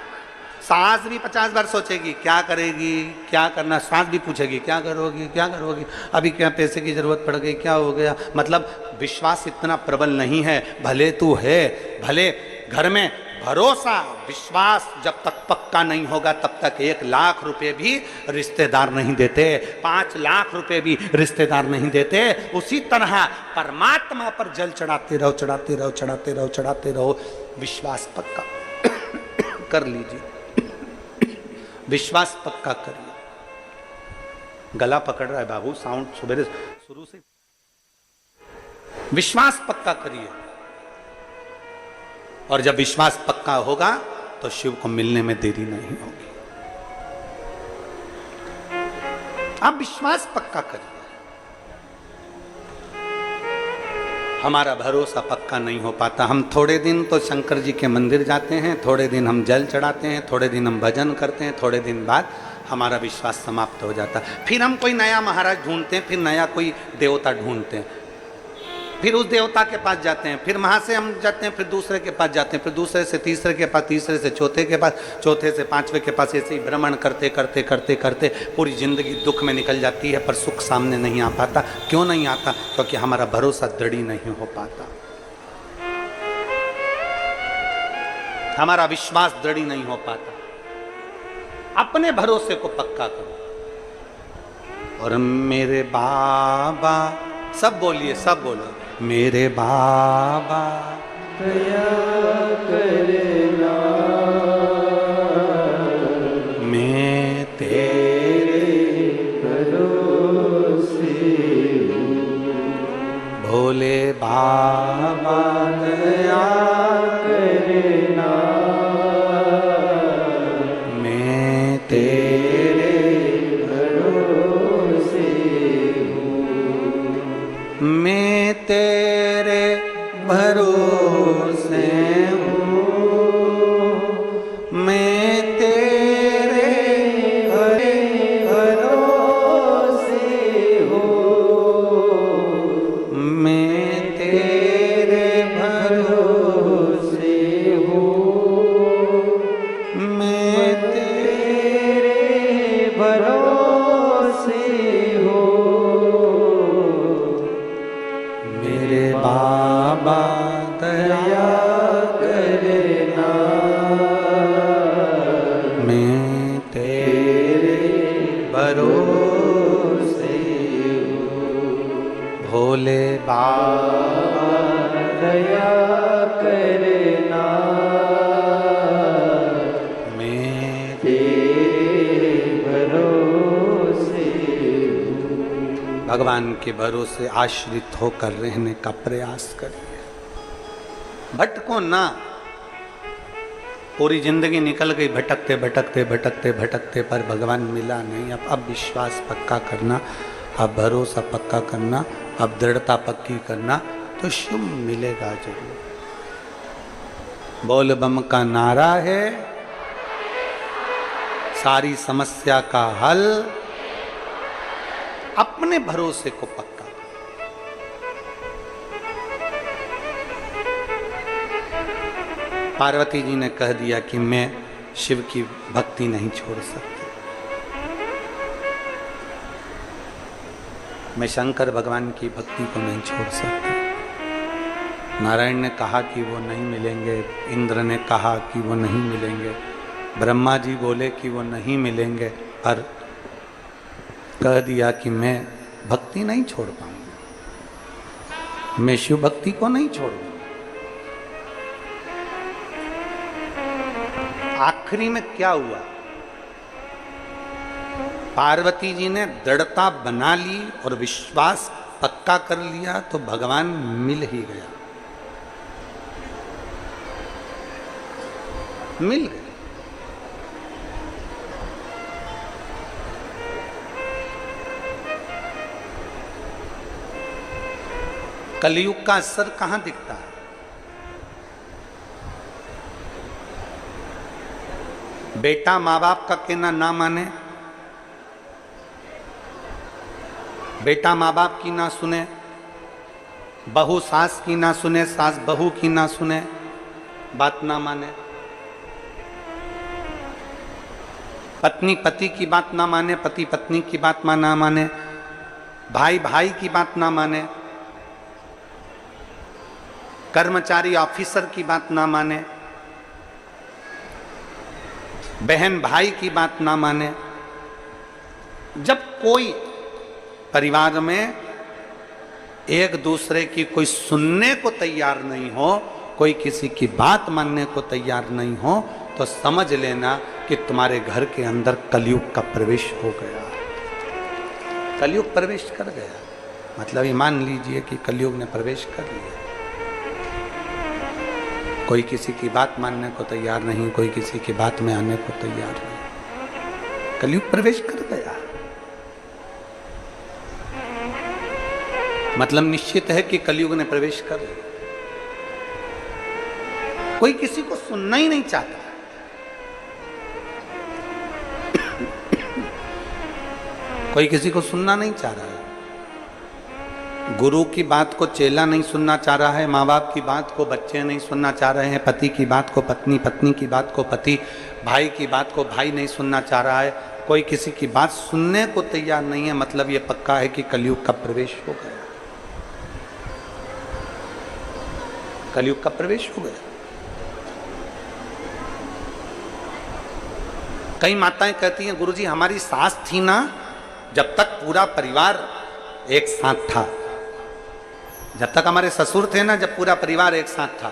सास भी 50 बार सोचेगी क्या करेगी, क्या करना। सास भी पूछेगी क्या करोगी, क्या करोगी, अभी क्या पैसे की जरूरत पड़ गई, क्या हो गया। मतलब विश्वास इतना प्रबल नहीं है। भले तू है, भले घर में भरोसा विश्वास जब तक पक्का नहीं होगा तब तक 1 लाख रुपए भी रिश्तेदार नहीं देते, 5 लाख रुपए भी रिश्तेदार नहीं देते। उसी तरह परमात्मा पर जल चढ़ाते रहो, चढ़ाते रहो, चढ़ाते रहो, चढ़ाते रहो। विश्वास पक्का कर लीजिए, विश्वास पक्का करिए। गला पकड़ रहा है बाबू, साउंड सुबह शुरू से। विश्वास पक्का करिए, और जब विश्वास पक्का होगा तो शिव को मिलने में देरी नहीं होगी। आप विश्वास पक्का करिए। हमारा भरोसा पक्का नहीं हो पाता। हम थोड़े दिन तो शंकर जी के मंदिर जाते हैं, थोड़े दिन हम जल चढ़ाते हैं, थोड़े दिन हम भजन करते हैं, थोड़े दिन बाद हमारा विश्वास समाप्त हो जाता है। फिर हम कोई नया महाराज ढूंढते हैं, फिर नया कोई देवता ढूंढते हैं, फिर उस देवता के पास जाते हैं, फिर वहाँ से हम जाते हैं, फिर दूसरे के पास जाते हैं, फिर दूसरे से तीसरे के पास, तीसरे से चौथे के पास, चौथे से पांचवें के पास। ऐसे ही भ्रमण करते करते करते करते पूरी जिंदगी दुख में निकल जाती है, पर सुख सामने नहीं आ पाता। क्यों नहीं आता? क्योंकि हमारा भरोसा दृढ़ नहीं हो पाता, हमारा विश्वास दृढ़ नहीं हो पाता। अपने भरोसे को पक्का करो। और मेरे बाबा, सब बोलिए, सब बोलो, मेरे बाबा दया करना, मैं तेरे भरोसे भोले बाबा दया करना, मैं तेरे भरोसे मैं तेरे भरोसे हूँ, मैं तेरे भरोसे हूँ, मैं तेरे भरोसे हूँ, मैं तेरे भरोसे हूँ। मेरे बाबा दया करना, मैं तेरे भरोसे भोले बाबा दया करना, मैं तेरे भरोसे भगवान के भरोसे आश्रित होकर रहने का प्रयास करिए। भटको ना। पूरी जिंदगी निकल गई भटकते भटकते भटकते भटकते, पर भगवान मिला नहीं। अब विश्वास पक्का करना, अब भरोसा पक्का करना, अब दृढ़ता पक्की करना, तो शिव मिलेगा जरूर। बोल बम का नारा है सारी समस्या का हल। अपने भरोसे को पक्का करो। पार्वती जी ने कह दिया कि मैं शिव की भक्ति नहीं छोड़ सकती, मैं शंकर भगवान की भक्ति को नहीं छोड़ सकती। नारायण ने कहा कि वो नहीं मिलेंगे, इंद्र ने कहा कि वो नहीं मिलेंगे, ब्रह्मा जी बोले कि वो नहीं मिलेंगे, पर कह दिया कि मैं भक्ति नहीं छोड़ पाऊंगा, मैं शिव भक्ति को नहीं छोड़ूंगा। आखिरी में क्या हुआ? पार्वती जी ने दृढ़ता बना ली और विश्वास पक्का कर लिया तो भगवान मिल ही गया, मिल गया। कलयुग का असर कहां दिखता है? बेटा माँ बाप का कहना ना माने, बेटा माँ बाप की ना सुने, बहू सास की ना सुने, सास बहू की ना सुने, बात ना माने, पत्नी पति की बात ना माने, पति पत्नी की बात ना माने, भाई भाई की बात ना माने, कर्मचारी ऑफिसर की बात ना माने, बहन भाई की बात ना माने। जब कोई परिवार में एक दूसरे की कोई सुनने को तैयार नहीं हो, कोई किसी की बात मानने को तैयार नहीं हो, तो समझ लेना कि तुम्हारे घर के अंदर कलयुग का प्रवेश हो गया, कलयुग प्रवेश कर गया। मतलब ये मान लीजिए कि कलयुग ने प्रवेश कर लिया। कोई किसी की बात मानने को तैयार नहीं, कोई किसी की बात में आने को तैयार नहीं, कलयुग प्रवेश कर गया। मतलब निश्चित है कि कलयुग ने प्रवेश कर लिया। कोई किसी को सुनना ही नहीं चाहता, कोई किसी को सुनना नहीं चाह रहा है। गुरु की बात को चेला नहीं सुनना चाह रहा है, माँ बाप की बात को बच्चे नहीं सुनना चाह रहे हैं, पति की बात को पत्नी, पत्नी की बात को पति, भाई की बात को भाई नहीं सुनना चाह रहा है। कोई किसी की बात सुनने को तैयार नहीं है। मतलब ये पक्का है कि कलयुग का प्रवेश हो गया, कलयुग का प्रवेश हो गया। कई माताएं कहती हैं, गुरुजी हमारी सास थी ना, जब तक पूरा परिवार एक साथ था, जब तक हमारे ससुर थे ना, जब पूरा परिवार एक साथ था,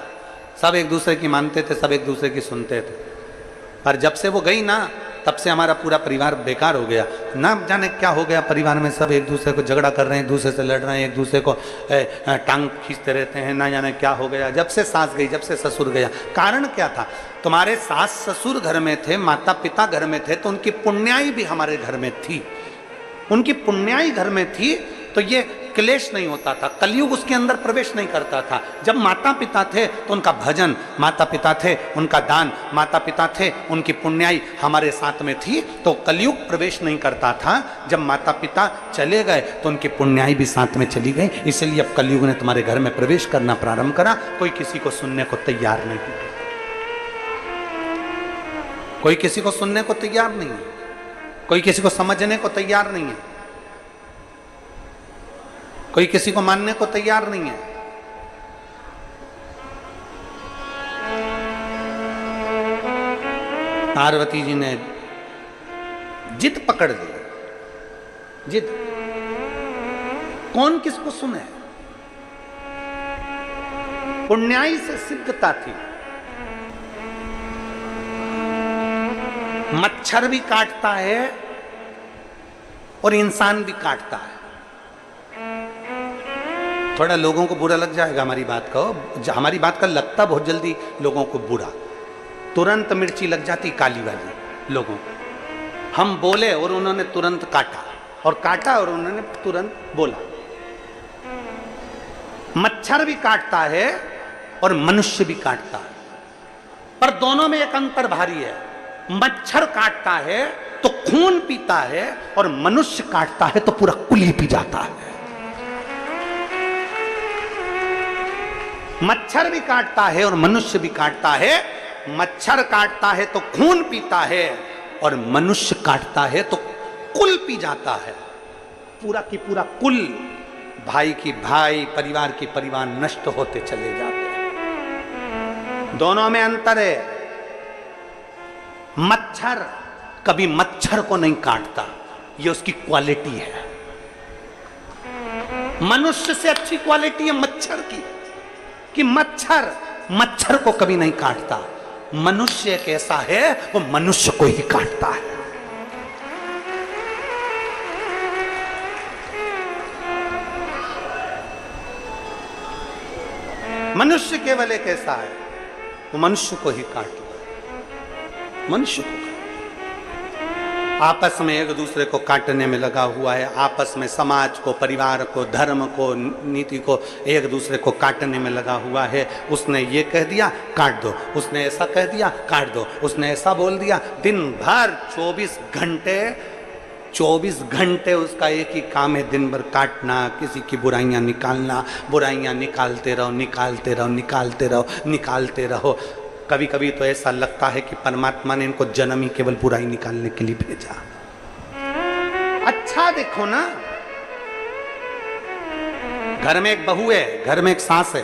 सब एक दूसरे की मानते थे, सब एक दूसरे की सुनते थे, पर जब से वो गई ना, तब से हमारा पूरा परिवार बेकार हो गया। ना जाने क्या हो गया परिवार में, सब एक दूसरे को झगड़ा कर रहे हैं, एक दूसरे से लड़ रहे हैं, एक दूसरे को टांग खींचते रहते हैं, ना जाने क्या हो गया। जब से सास गई, जब से ससुर गया, कारण क्या था? तुम्हारे सास ससुर घर में थे, माता पिता घर में थे, तो उनकी पुण्याई भी हमारे घर में थी, उनकी पुण्याई घर में थी, तो ये क्लेश नहीं होता था, कलयुग उसके अंदर प्रवेश नहीं करता था। जब माता पिता थे तो उनका भजन, माता पिता थे उनका दान, माता पिता थे उनकी पुण्याई हमारे साथ में थी, तो कलयुग प्रवेश नहीं करता था। जब माता पिता चले गए तो उनकी पुण्याई भी साथ में चली गई, इसलिए अब कलयुग ने तुम्हारे घर में प्रवेश करना प्रारंभ करा। कोई किसी को सुनने को तैयार नहीं, कोई किसी को सुनने को तैयार नहीं है, कोई किसी को समझने को तैयार नहीं है, कोई किसी को मानने को तैयार नहीं है। पार्वती जी ने जिद पकड़ ली, जिद। कौन किसको सुने? पुण्याई से सिद्धता थी। मच्छर भी काटता है और इंसान भी काटता है। थोड़ा लोगों को बुरा लग जाएगा हमारी बात का, हमारी बात का लगता बहुत जल्दी लोगों को बुरा, तुरंत मिर्ची लग जाती काली वाली लोगों को। हम बोले और उन्होंने तुरंत काटा, और काटा और उन्होंने तुरंत बोला। मच्छर भी काटता है और मनुष्य भी काटता है, पर दोनों में एक अंतर भारी है। मच्छर काटता है तो खून पीता है, और मनुष्य काटता है तो पूरा कुली पी जाता है। मच्छर भी काटता है और मनुष्य भी काटता है, मच्छर काटता है तो खून पीता है, और मनुष्य काटता है तो कुल पी जाता है। पूरा की पूरा कुल, भाई की भाई, परिवार की परिवार नष्ट होते चले जाते हैं। दोनों में अंतर है। मच्छर कभी मच्छर को नहीं काटता, ये उसकी क्वालिटी है। मनुष्य से अच्छी क्वालिटी है मच्छर की, कि मच्छर को कभी नहीं काटता। मनुष्य एक ऐसा है, वो मनुष्य को ही काटता है। मनुष्य केवल एक ऐसा है, वो मनुष्य को ही काटता है। मनुष्य को आपस में एक दूसरे को काटने में लगा हुआ है। आपस में समाज को, परिवार को, धर्म को, नीति को एक दूसरे को काटने में लगा हुआ है। उसने ये कह दिया, काट दो। उसने ऐसा कह दिया, काट दो। उसने ऐसा बोल दिया। दिन भर 24 घंटे उसका एक ही काम है, दिन भर काटना, किसी की बुराइयां निकालना। बुराइयां निकालते रहो, निकालते रहो, निकालते रहो, निकालते रहो। कभी कभी तो ऐसा लगता है कि परमात्मा ने इनको जन्म ही केवल बुराई निकालने के लिए भेजा। अच्छा देखो ना, घर में एक बहू है, घर में एक सास है।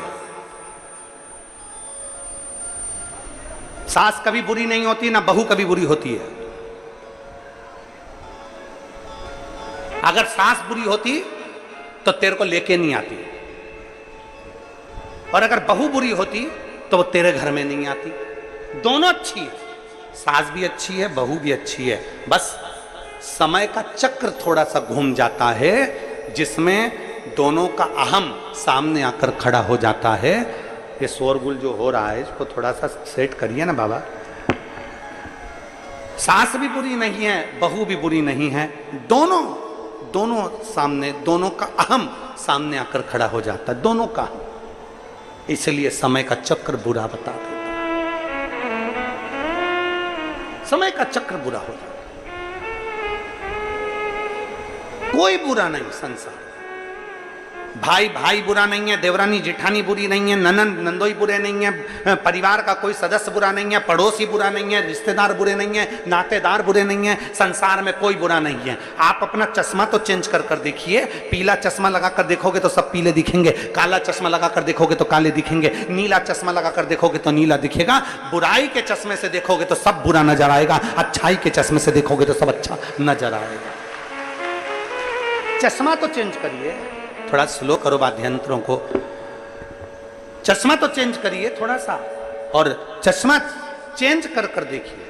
सास कभी बुरी नहीं होती, ना बहू कभी बुरी होती है। अगर सास बुरी होती तो तेरे को लेके नहीं आती, और अगर बहू बुरी होती तो वो तेरे घर में नहीं आती। दोनों अच्छी है, सास भी अच्छी है, बहू भी अच्छी है। बस समय का चक्र थोड़ा सा घूम जाता है, जिसमें दोनों का अहम सामने आकर खड़ा हो जाता है। ये शोरगुल जो हो रहा है, इसको थोड़ा सा सेट करिए ना बाबा। सास भी बुरी नहीं है, बहू भी बुरी नहीं है। दोनों सामने, दोनों का अहम सामने आकर खड़ा हो जाता है, दोनों का। इसलिए समय का चक्र बुरा बता देता, समय का चक्र बुरा हो जाता। कोई बुरा नहीं संसार। भाई भाई बुरा नहीं है, देवरानी जेठानी बुरी नहीं है, ननंद नंदोई बुरे नहीं है, परिवार का कोई सदस्य बुरा नहीं है, पड़ोसी बुरा नहीं है, रिश्तेदार बुरे नहीं है, नातेदार बुरे नहीं है। संसार में कोई बुरा नहीं है। आप अपना चश्मा तो चेंज कर कर देखिए। पीला चश्मा लगाकर देखोगे तो सब पीले दिखेंगे, काला चश्मा लगाकर देखोगे तो काले दिखेंगे, नीला चश्मा लगाकर देखोगे तो नीला दिखेगा। बुराई के चश्मे से देखोगे तो सब बुरा नजर आएगा, अच्छाई के चश्मे से देखोगे तो सब अच्छा नजर आएगा। चश्मा तो चेंज करिए, थोड़ा स्लो करो वाद्यंत्रों को। चश्मा तो चेंज करिए थोड़ा सा, और चश्मा चेंज कर कर देखिए।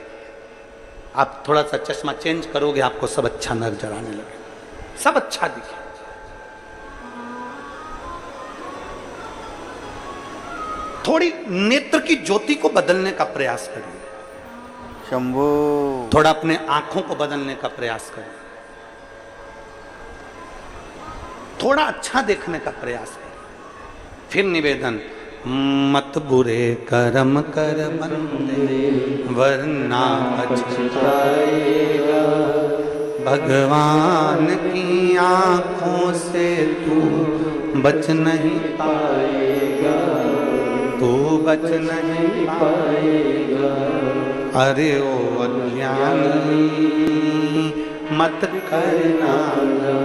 आप थोड़ा सा चश्मा चेंज करोगे, आपको सब अच्छा नजर आने लगे, सब अच्छा दिखे। थोड़ी नेत्र की ज्योति को बदलने का प्रयास करिए। शंभू। थोड़ा अपने आंखों को बदलने का प्रयास करिए। थोड़ा अच्छा देखने का प्रयास करें। फिर निवेदन, मत बुरे कर्म कर बंदे, वरना पछताएगा। भगवान की आंखों से तू बच नहीं पाएगा, तू बच नहीं पाएगा। अरे ओ अज्ञानी, मत करना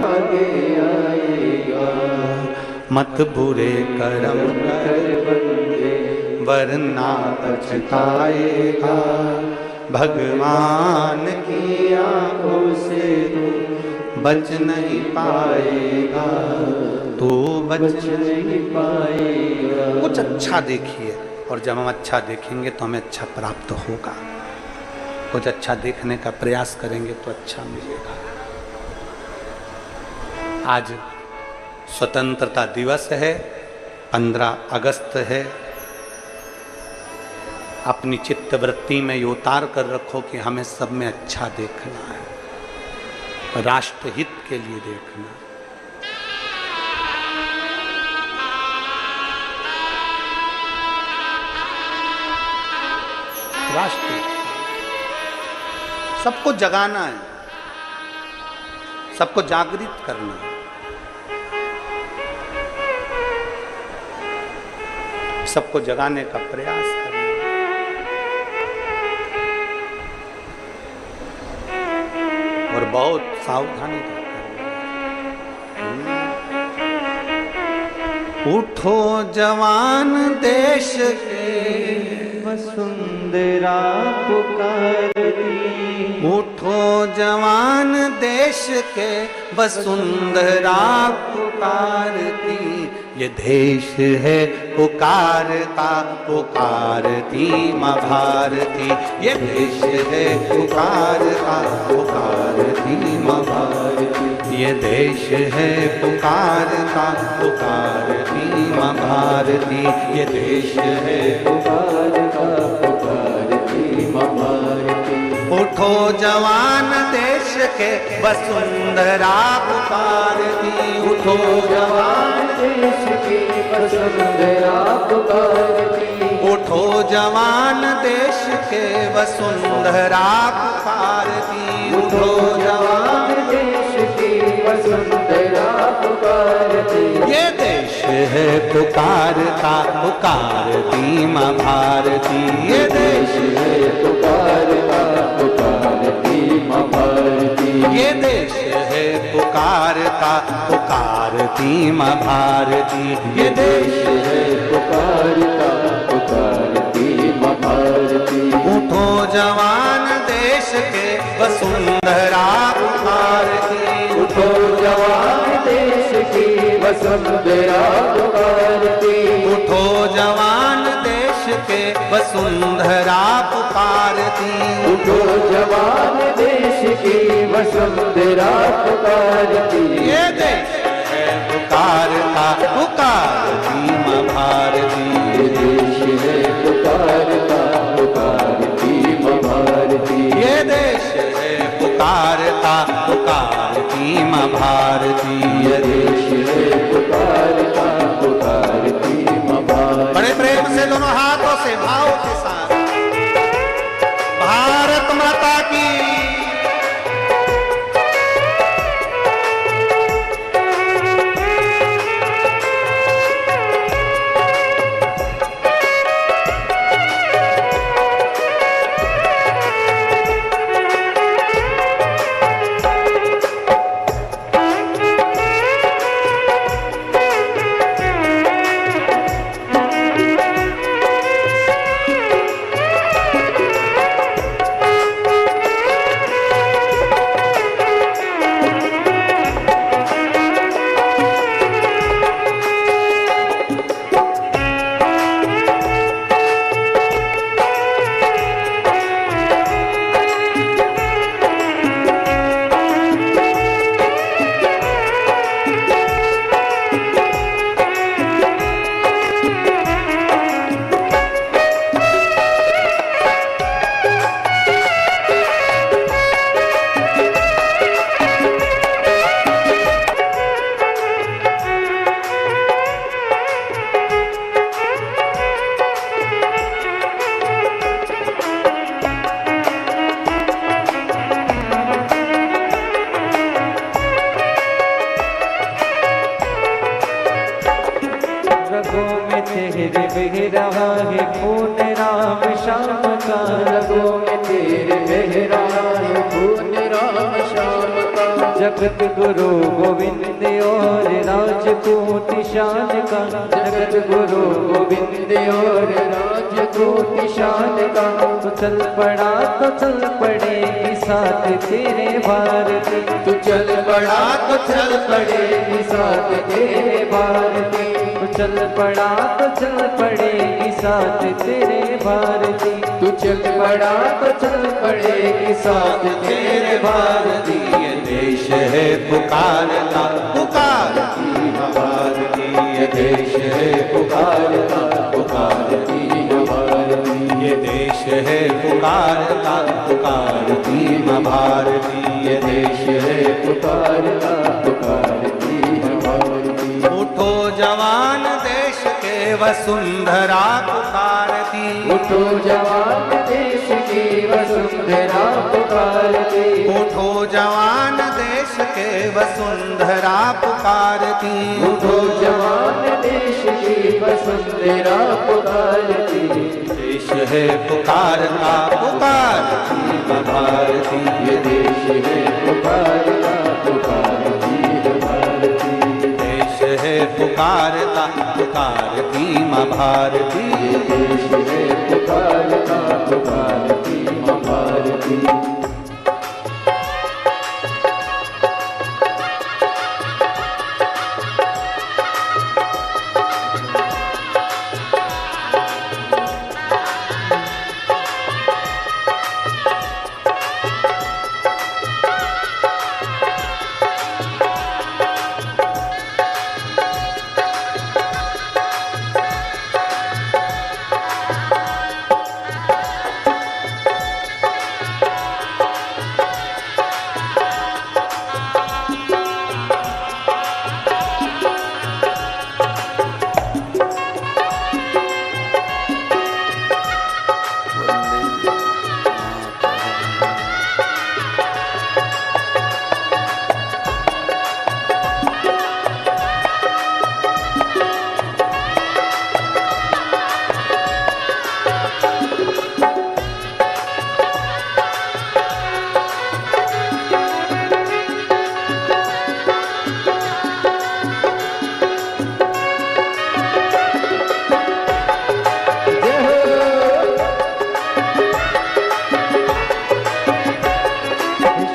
आगे आएगा। मत बुरे कर्म कर बंदे, वरना पछताएगा। भगवान की आंखों से बच नहीं पाएगा, तू बच नहीं पाएगा। कुछ अच्छा देखिए, और जब हम अच्छा देखेंगे तो हमें अच्छा प्राप्त होगा। कुछ अच्छा देखने का प्रयास करेंगे तो अच्छा मिलेगा। आज स्वतंत्रता दिवस है, 15 अगस्त है। अपनी चित्त वृत्ति में ये उतार कर रखो कि हमें सब में अच्छा देखना है, राष्ट्रहित के लिए देखना है। राष्ट्र सबको जगाना है, सबको जागृत करना है, सबको जगाने का प्रयास करना है। और बहुत सावधानी से। उठो जवान देश के वसुंधरा पुकारती, उठो जवान देश के वसुंधरा पुकारती। ये देश है पुकारता पुकारती माँ भारती। ये देश है पुकारता पुकारती माँ भारती। ये देश है पुकारता पुकारती माँ भारती। ये देश है पुकारता पुकारती माँ भारती। उठो जवान देश के वसुंधरा पुकारती। उठो जवान देश की वसुंधरा पुकारती, उठो जवान देश के वसुंधरा पुकारती। उठो जवान देश की वसुंधरा पुकारती। ये देश है पुकारता पुकारती माँ भारती। ये देश है पुकारता पुकारती माँ भारती। ये देश है पुकारता पुकारती माँ भारती। ये देश है पुकारता पुकारती माँ भारती। उठो जवान देश के वसुंधरा पुकारती। उठो जवान देश की वसुंधरा पुकारती। उठो जवान देश के वसुंधरा पुकारती। उठो जवान देश की वसुंधरा पुकारती। ये देश है पुकारता पुकारती माँ भारती। ये देश है पुकारता पुकारती माँ भारती। ये देश है पुकारता पुकारती माँ भारती। ये देश है पुकारता पुकारती माँ भारती। बड़े प्रेम से दोनों हाथों से भाव के साथ भारत माता की। रहा है खून राम श्याम का। रगों में तेरे बह रहा है खून राम श्याम का। जगत गुरु गोविंद और राजपूत शान का। जगत गुरु गोविंद और राजपूत शान का। तो चल पड़ा तो चल पड़ेगी साथ तेरे भारती। तू चल पड़ा तो चल पड़ेगी साथ तेरे भारती। तू चल पड़ा तो चल पड़ेगी साथ तेरे भारती। तू चल पड़ा तो चल पड़ेगी साथ तेरे भारती। ये देश है पुकारता पुकारती माँ भारती। ये देश है पुकारता पुकारती माँ भारती। ये देश है पुकारता पुकारती माँ भारती। ये देश है पुकारता पुकारती माँ भारती। उठो जवान देश के वसुंधरा पुकारती। उठो जवान देश की वसुंधरा पुकारती। उठो जवान देश के वसुंधरा पुकारती। उठो जवान देश की वसुंधरा पुकारती। देश है पुकारता पुकारती माँ भारती, ये देश है पुकारता पुकारती है भारती, देश है पुकारता पुकारती माँ भारती, ये देश है पुकारता पुकारती माँ भारती।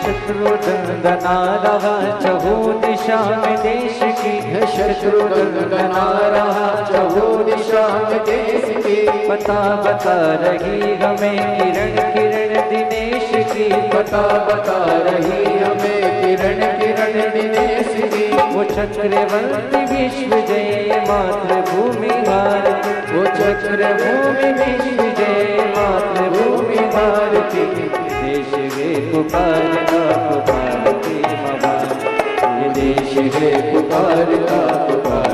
शत्रुदंदना रहा चहु दिशा में देश की, शत्रुदंदना रहा चहु दिशा में देश की, पता बता रही हमें किरण किरण दिनेश की, पता बता रही हमें किरण किरण दिनेश की। वो चक्रवर्ती विश्व जय मातृभूमि भारती, वो चक्रभूमि विश्व जय मातृभूमि भारती, देश है पुकारता पुकारती माँ भारती, ये देश है पुकारता पुकारती